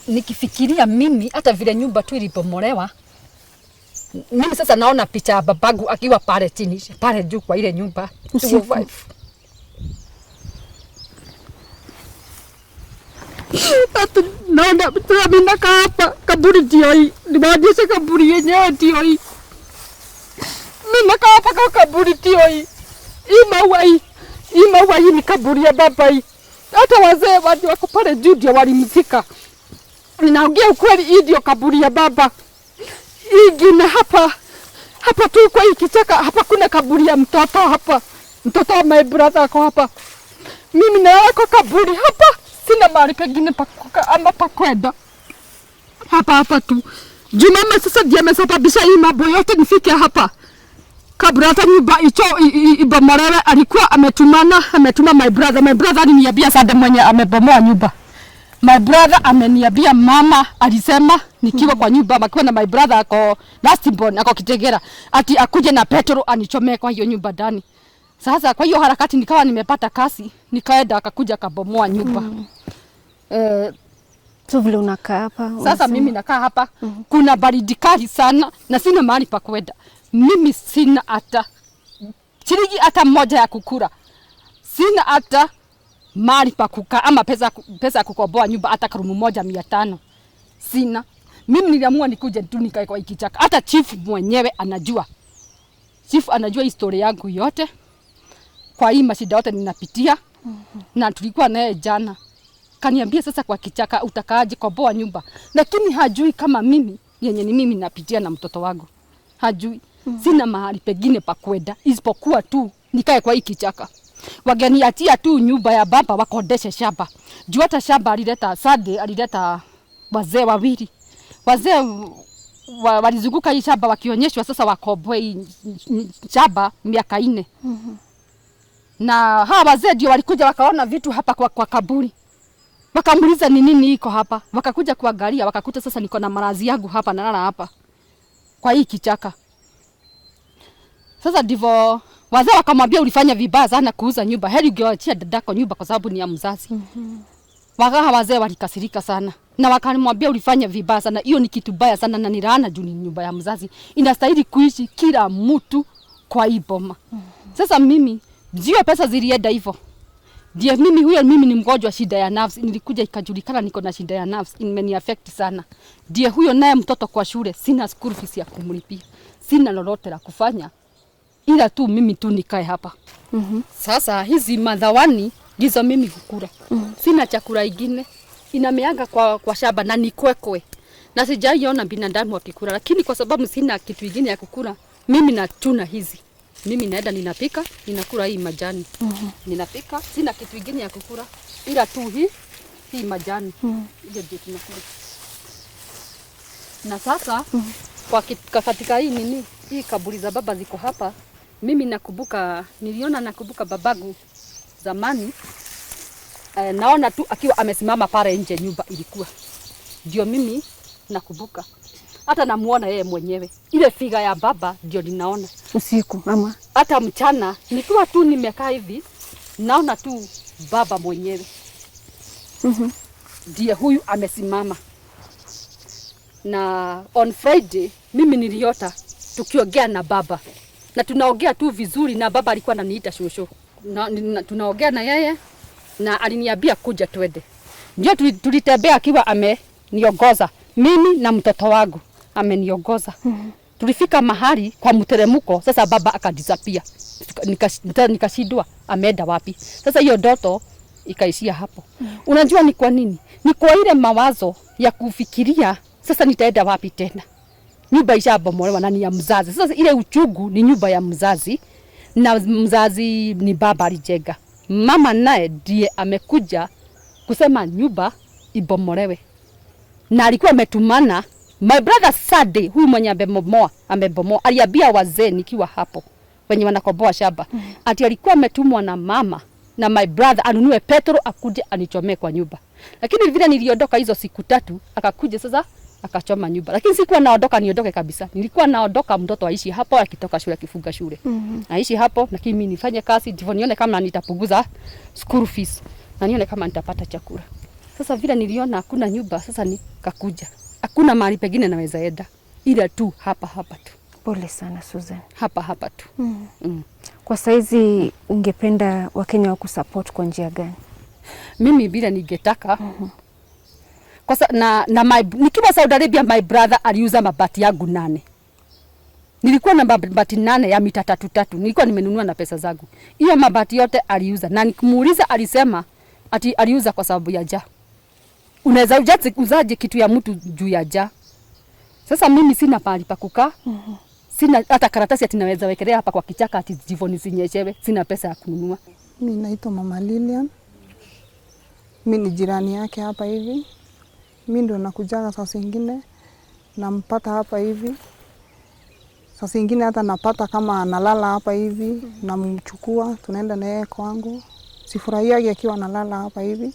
nikifikiria mimi hata vile nyumba tu ilipomolewa, mimi sasa naona picha ya babangu akiwa pale chini, pale juu kwa ile nyumba 205. Naona mimi nakaa hapa kaburi ndio hii. Nimeonyesha kaburi yenyewe ndio hii. Mimi nakaa hapa kwa kaburi ndio hii. Hii maua hii ni kaburi ya baba hii. Hata wazee wako pale juu ndio walimzika. Ninaongea ukweli, hii ndio kaburi ya baba. Ingine hapa tu kwa hii kichaka, hapa kuna kaburi ya mtoto hapa. Mtoto wa my brother ako hapa. Mimi na kwa kaburi hapa. Sina mahali pengine pa kwenda. Hapa tu. Jumama sasa ndiye amesababisha hii mambo yote nifike hapa. Kabla hata nyumba ibomolewe alikuwa ametuma my brother. My brother aliniambia sada mwenye amebomoa nyumba. My brother ameniambia mama alisema nikiwa kwa nyumba makiwa na my brother ako Lastborn ako Kitegera, ati akuje na petrol anichomee kwa hiyo nyumba ndani. Sasa kwa hiyo harakati nikawa nimepata kasi, nikaenda akakuja kabomoa nyumba. So vile unakaa hapa sasa mimi nakaa hapa kuna baridi kali sana na sina mahali pa kwenda. Mimi sina hata shilingi hata moja ya kukula, sina hata mahali pa kukaa ama pesa ya kukomboa nyumba hata karumu moja 500 sina. Mimi niliamua nikuje tu nikae kwa kichaka. Hata chief mwenyewe anajua, chief anajua historia yangu yote kwa hii mashida yote ninapitia. Na tulikuwa naye jana, kaniambia sasa kwa kichaka utakaaje komboa nyumba, lakini hajui kama mimi yenye ni mimi napitia na mtoto wangu, hajui. Sina mahali pengine pa kwenda isipokuwa tu nikae kwa hii kichaka. Wageniatia tu nyumba ya baba wakodeshe shamba. Juu hata shamba alileta Sunday, alileta wazee wawili. Wazee walizunguka hii shamba wakionyeshwa sasa wakomboe hii shamba miaka 4. Na hawa wazee ndio walikuja wakaona vitu hapa kwa kaburi. Wakamuliza ni nini iko hapa. Wakakuja kuangalia, wakakuta sasa niko na marazi yangu hapa nalala hapa kwa hii kichaka. Sasa ndivyo wazee wakamwambia ulifanya vibaya sana kuuza nyumba. Heri ungeachia dadako nyumba kwa sababu ni ya mzazi. Wagaha wazee walikasirika sana. Na wakamwambia ulifanya vibaya sana. Hiyo ni kitu baya sana na ni laana juu ni nyumba ya mzazi. Inastahili kuishi kila mtu kwa hii boma. Sasa mimi ndio pesa zilienda hivyo. Ndio mimi ni mgonjwa shida ya nafsi. Nilikuja ikajulikana niko na shida ya nafsi. Imeni affect sana. Ndio huyo naye mtoto kwa shule sina school fees ya kumlipia. Sina lolote la kufanya. Ila tu mimi tu nikae hapa. Sasa hizi madhawani ndizo mimi hukula. Sina chakula ingine. Inameanga kwa shamba na nikwekwe. Na sijaiona binadamu akikula, lakini kwa sababu sina kitu kingine ya kukula, mimi natuna hizi. Mimi naenda ninapika, ninakula hii majani. Ninapika, sina kitu kingine ya kukula ila tu hii majani. Ile ndio tunakula. Na sasa kwa katika hii nini, hii kaburi za baba ziko hapa. Mimi nakumbuka babagu zamani. Naona tu akiwa amesimama pale nje nyumba ilikuwa. Ndio mimi nakumbuka. Hata namuona yeye mwenyewe. Ile figa ya baba ndio ninaona usiku ama hata mchana nikiwa tu nimekaa hivi naona tu baba mwenyewe. Ndio huyu amesimama. Na on Friday mimi niliota tukiongea na baba. Na tunaongea tu vizuri na baba alikuwa ananiita shosho. Tunaongea na yeye na aliniambia kuja twende. Ndio tulitembea akiwa ameniongoza. Mimi na mtoto wangu ameniongoza. Tulifika mahali kwa mteremko, sasa baba akadisappear. Nikashindwa ameenda wapi. Sasa hiyo ndoto ikaishia hapo. Unajua ni kwa nini? Ni kwa ile mawazo ya kufikiria sasa nitaenda wapi tena. Nyumba ishabomolewa na ni ya mzazi. Sasa ile uchungu ni nyumba ya mzazi na mzazi ni baba alijenga. Mama naye ndiye amekuja kusema nyumba ibomolewe. Na alikuwa ametumana my brother Sunday, huyu mwenye amebomoa aliambia wazee nikiwa hapo wenye wanakomboa shamba. Ati alikuwa ametumwa na mama na my brother anunue petrol akuje anichomee kwa nyumba. Lakini vile niliondoka hizo siku 3 akakuja sasa akachoma nyumba. Lakini sikuwa naondoka niondoke kabisa. Nilikuwa naondoka mtoto aishi hapo akitoka shule akifunga shule. Aishi hapo lakini mimi nifanye kazi ndivyo nione kama nitapunguza school fees na nione kama nitapata chakula. Sasa vile niliona hakuna nyumba sasa nikakuja. Hakuna mahali pengine naweza enda ila tu hapa tu. Pole sana Susan. Hapa tu. Kwa saizi ungependa Wakenya wa kusupport kwa njia gani? Mimi bila ningetaka nikiwa Saudi Arabia my brother aliuza mabati yangu 8. Nilikuwa na mabati 8 ya mita 3. Nilikuwa nimenunua na pesa zangu. Hiyo mabati yote aliuza na nikimuuliza alisema ati aliuza kwa sababu ya njaa. Unaweza uzaje kitu ya mtu juu ya njaa? Sasa mimi sina pahali pa kukaa. Sina hata karatasi ati naweza wekelea hapa kwa kichaka ati jivoni sinyeshewe. Sina pesa ya kununua. Mimi naitwa Mama Lilian. Mimi ni jirani yake hapa hivi. Mimi ndo nakujaga saa zingine nampata hapa hivi. Saa zingine hata napata kama analala hapa hivi, namchukua tunaenda naye kwangu. Sifurahiagi akiwa analala hapa hivi.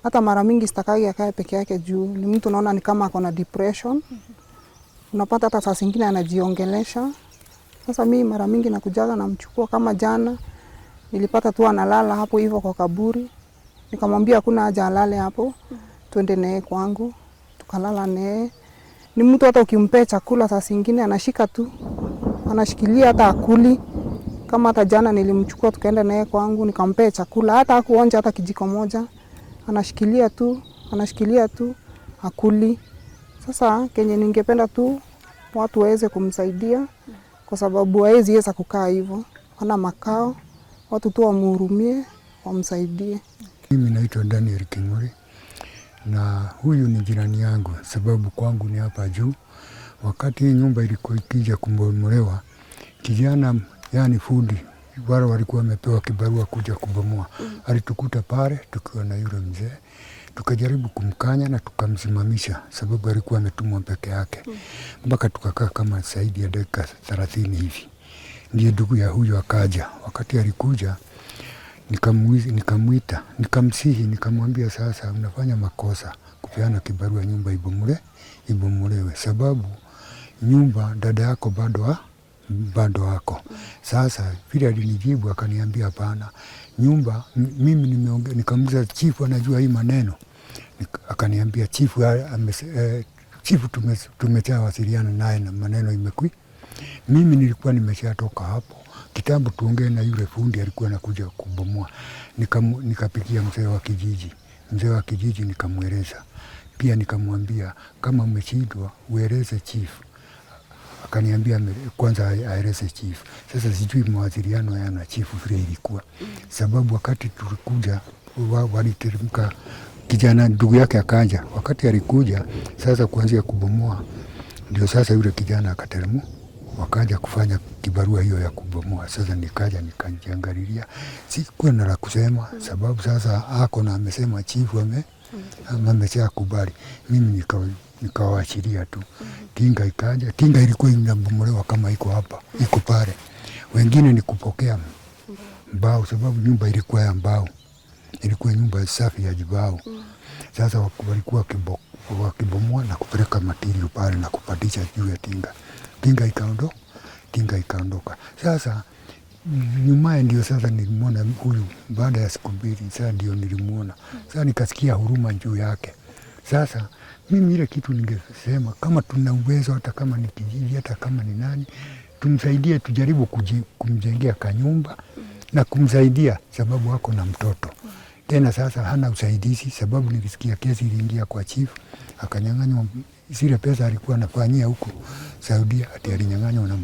Hata mara mingi sitakagi akae peke yake juu ni mtu naona ni kama ako na depression. Unapata hata saa zingine anajiongelesha. Sasa mimi mara mingi nakujaga namchukua. Kama jana nilipata tu analala hapo hivyo kwa kaburi. Nikamwambia hakuna haja alale hapo. Twende naye kwangu. Tukalala naye. Ni mtu hata ukimpea chakula saa zingine anashika tu. Anashikilia hata akuli. Kama hata jana nilimchukua tukaenda naye kwangu nikampea chakula. Hata hakuonja hata kijiko moja. Anashikilia tu, akuli. Sasa kenye ningependa tu watu waweze kumsaidia kwa sababu hawezi kukaa hivyo. Hana makao, watu tu wamhurumie, wamsaidie. Mimi naitwa Daniel King'ori na huyu ni jirani yangu sababu kwangu ni hapa juu. Wakati hii nyumba ilikuwa ikija kubomolewa, kijana yani fundi wale walikuwa wamepewa kibarua kuja kubomoa. Alitukuta pale tukiwa na yule mzee. Tukajaribu kumkanya na tukamsimamisha sababu alikuwa ametumwa peke yake. Mpaka tukakaa kama zaidi ya dakika 30 hivi. Ndiye ndugu ya huyo akaja. Wakati alikuja nikamuita, nikamsihi, nikamwambia sasa unafanya makosa kupeana kibarua nyumba ibomolewe sababu nyumba dada yako bado wako. Sasa vile alinijibu akaniambia hapana, nyumba mimi nimeongea. Nikamuuliza chifu anajua hii maneno? Akaniambia chifu tumeshawasiliana naye na maneno imekwi. Mimi nilikuwa nimeshatoka hapo kitambo tuongee na yule fundi alikuwa anakuja kubomoa. Nikapigia mzee wa kijiji nikamweleza. Pia nikamwambia kama umeshindwa ueleze chifu. Akaniambia kwanza aeleze chifu. Sasa sijui mawasiliano yana chifu vile ilikuwa. Sababu wakati tulikuja waliteremka kijana ndugu yake akaja. Wakati alikuja sasa kuanzia kubomoa ndio sasa yule kijana akateremu wakaja kufanya kibarua hiyo ya kubomoa. Sasa nikaja nikajiangalilia. Sikuwa na la kusema sababu sasa ako na amesema chifu ameshakubali. Mimi nikawaachilia tu. Tinga ikaja. Tinga ilikuwa inabomolewa kama iko hapa, iko pale. Wengine ni kupokea mbao sababu nyumba ilikuwa ya mbao. Ilikuwa nyumba safi ya mbao. Sasa walikuwa wakibomoa na kupeleka material pale na kupandisha juu ya tinga. Tinga ikaondoka. Sasa nyumaye ndio sasa nilimuona huyu baada ya siku 2 sasa ndio nilimuona. Sasa nikasikia huruma juu yake. Sasa mimi ile kitu ningesema kama tuna uwezo hata kama ni kijiji hata kama ni nani tumsaidie, tujaribu kumjengea kanyumba na kumsaidia sababu wako na mtoto. Tena sasa hana usaidizi sababu nilisikia kesi iliingia kwa chifu akanyang'anywa zile pesa alikuwa anafanyia huko Saudia, ati alinyang'anywa na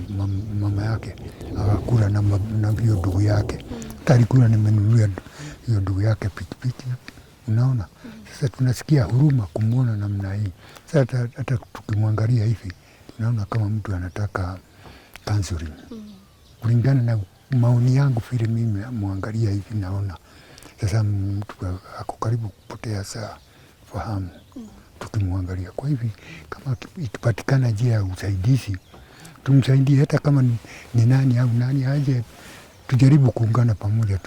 mama yake akakula na hiyo ndugu yake. Alikula nimenunulia hiyo ndugu yake pikipiki. Unaona? Sasa tunasikia huruma kumuona namna hii. Sasa hata tukimwangalia hivi naona kama mtu anataka counseling. Kulingana na maoni yangu vile mimi muangalia hivi naona sasa mtu ako karibu kupotea saa fahamu tukimwangalia. Kwa hivi kama ikipatikana njia ya usaidizi tumsaidie, hata kama ni nani au nani aje tujaribu kuungana pamoja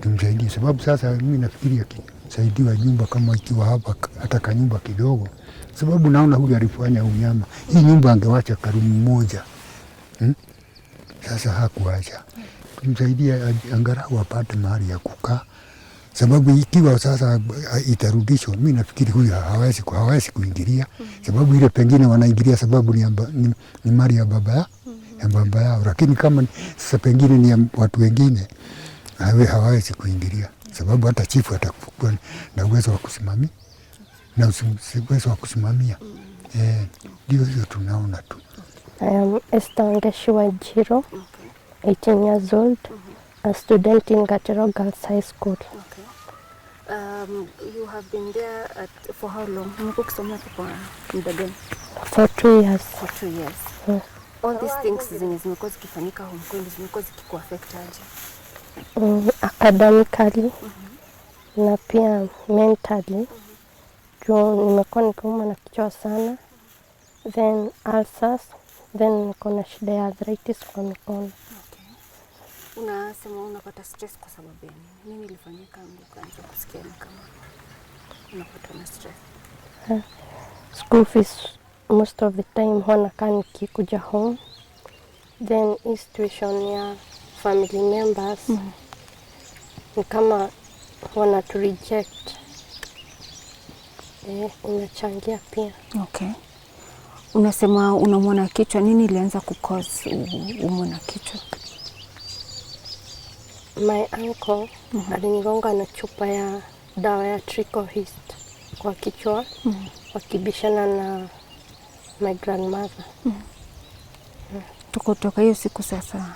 tumsaidie sababu sasa mimi nafikiria saidiwa nyumba kama ikiwa hapa hata kanyumba kidogo sababu naona huyu alifanya unyama. Hii nyumba angewacha karumu moja. Sasa hakuacha. Tumsaidie angalau apate mahali ya kukaa sababu ikiwa sasa itarudishwa mimi nafikiri huyu hawezi kuingilia sababu ile pengine wanaingilia sababu ni mali ya baba yao, lakini kama sasa pengine ni watu wengine hawezi kuingilia sababu hata chifu atakuwa na uwezo wa kusimamia na uwezo wa kusimamia. Ndio hiyo tunaona tu. I am Esther Ngeshi Wajiro, 18 years old, a student in Gatero Girls High School. You have been there for how long? Umekuwa ukisoma kwa muda gani? For 2 years. For 2 years. Yes. All these things zenye zimekuwa zikifanyika home kwenu zimekuwa zikikuaffect aje? Academically na pia mentally. Juu nimekuwa nikiumwa na kichwa sana. Then ulcers. Then niko na shida ya arthritis kwa mikono. Unasema unapata stress kwa sababu gani? Nini ilifanyika ndio ukaanza kusikia kama? unapatwa na stress? School fees most of the time huwa nakaa nikikuja home, then hii situation ya family members ni kama wanatu reject, inachangia pia. Okay. Unasema unaumwa na kichwa, nini ilianza kucause umwe na kichwa? My uncle alinigonga na chupa ya dawa ya Tricohist kwa kichwa wakibishana na my grandmother. Kutoka hiyo siku sasa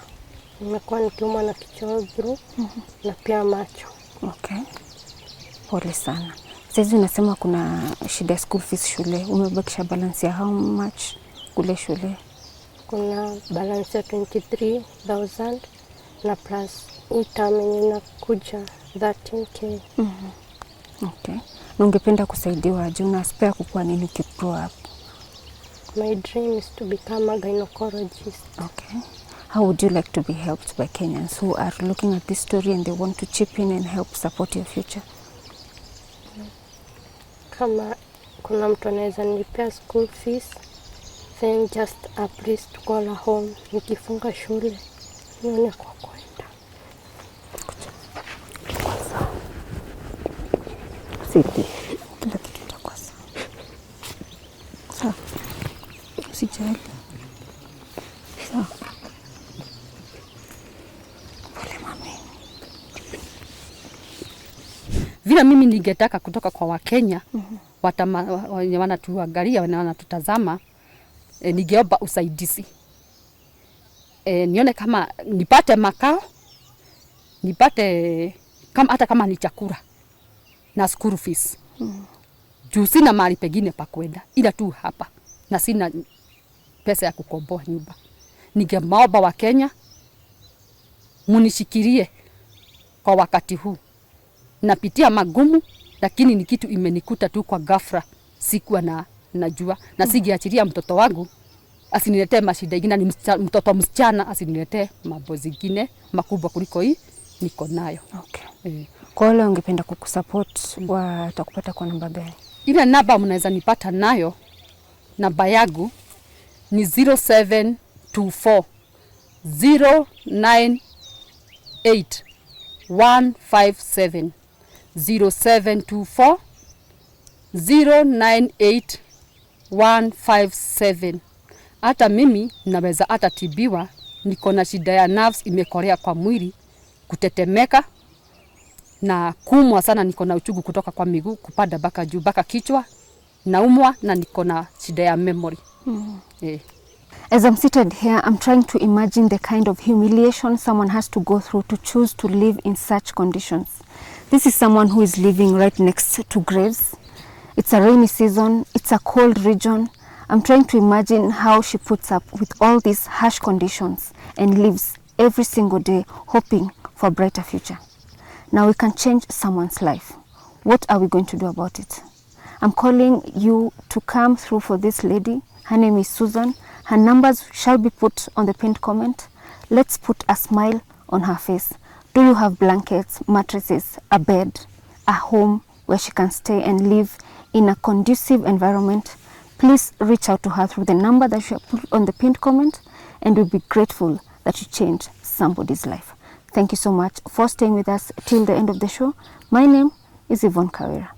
nimekuwa nikiumwa na kichwa through na pia macho. Okay. Pole sana. Sasa unasema kuna shida ya school fees shule. Umebakisha balance ya how much kule shule? Kuna balance ya 23,000 na plus hii term inakuja 13k. Okay. Na ungependa kusaidiwa aje? Una aspire kukuwa nini ukigrow up? My dream is to become a gynecologist. Okay. How would you like to be helped by Kenyans who are looking at this story and they want to chip in and help support your future? Kama kuna mtu anaweza nilipia school fees, then just a place to call a home. Nikifunga shule nione kwa kwenda. Siti. Kila kitu kitakuwa sawa. Sawa. Usijali. Sawa. Pole mami. Vile mimi ningetaka kutoka kwa Wakenya wenye wanatuangalia, wanatutazama, ningeomba usaidizi. Nione kama nipate makao, nipate kama hata kama ni chakula na school fees. Juu sina mahali pengine pa kwenda ila tu hapa, na sina pesa ya kukomboa nyumba. Ningeomba Wakenya munishikirie kwa wakati huu. Napitia magumu, lakini ni kitu imenikuta tu kwa ghafla, sikuwa najua, na sigeachilia mtoto wangu asiniletee mashida ingine. Ni mtoto msichana, asiniletee mambo zingine makubwa kuliko hii niko nayo. Okay. Kwa wale ungependa kukusupport, watakupata kwa namba gani? Ile namba mnaweza nipata nayo, namba yangu ni 0724 098 157 0724 098 157. Hata mimi naweza hata tibiwa, niko na shida ya nerves, imekorea kwa mwili, kutetemeka na kuumwa sana. Niko na uchungu kutoka kwa miguu kupanda baka juu baka kichwa, naumwa na niko na shida ya memory. As I'm seated here, I'm trying to imagine the kind of humiliation someone has to go through to choose to live in such conditions. This is someone who is living right next to graves. It's a rainy season, it's a cold region. I'm trying to imagine how she puts up with all these harsh conditions and lives every single day hoping for a brighter future. Now we can change someone's life. What are we going to do about it? I'm calling you to come through for this lady. Her name is Susan. Her numbers shall be put on the pinned comment. Let's put a smile on her face. Do you have blankets, mattresses, a bed, a home where she can stay and live in a conducive environment? Please reach out to her through the number that you put on the pinned comment, and we'll be grateful that you changed somebody's life. Thank you so much for staying with us till the end of the show. My name is Yvonne Kawira.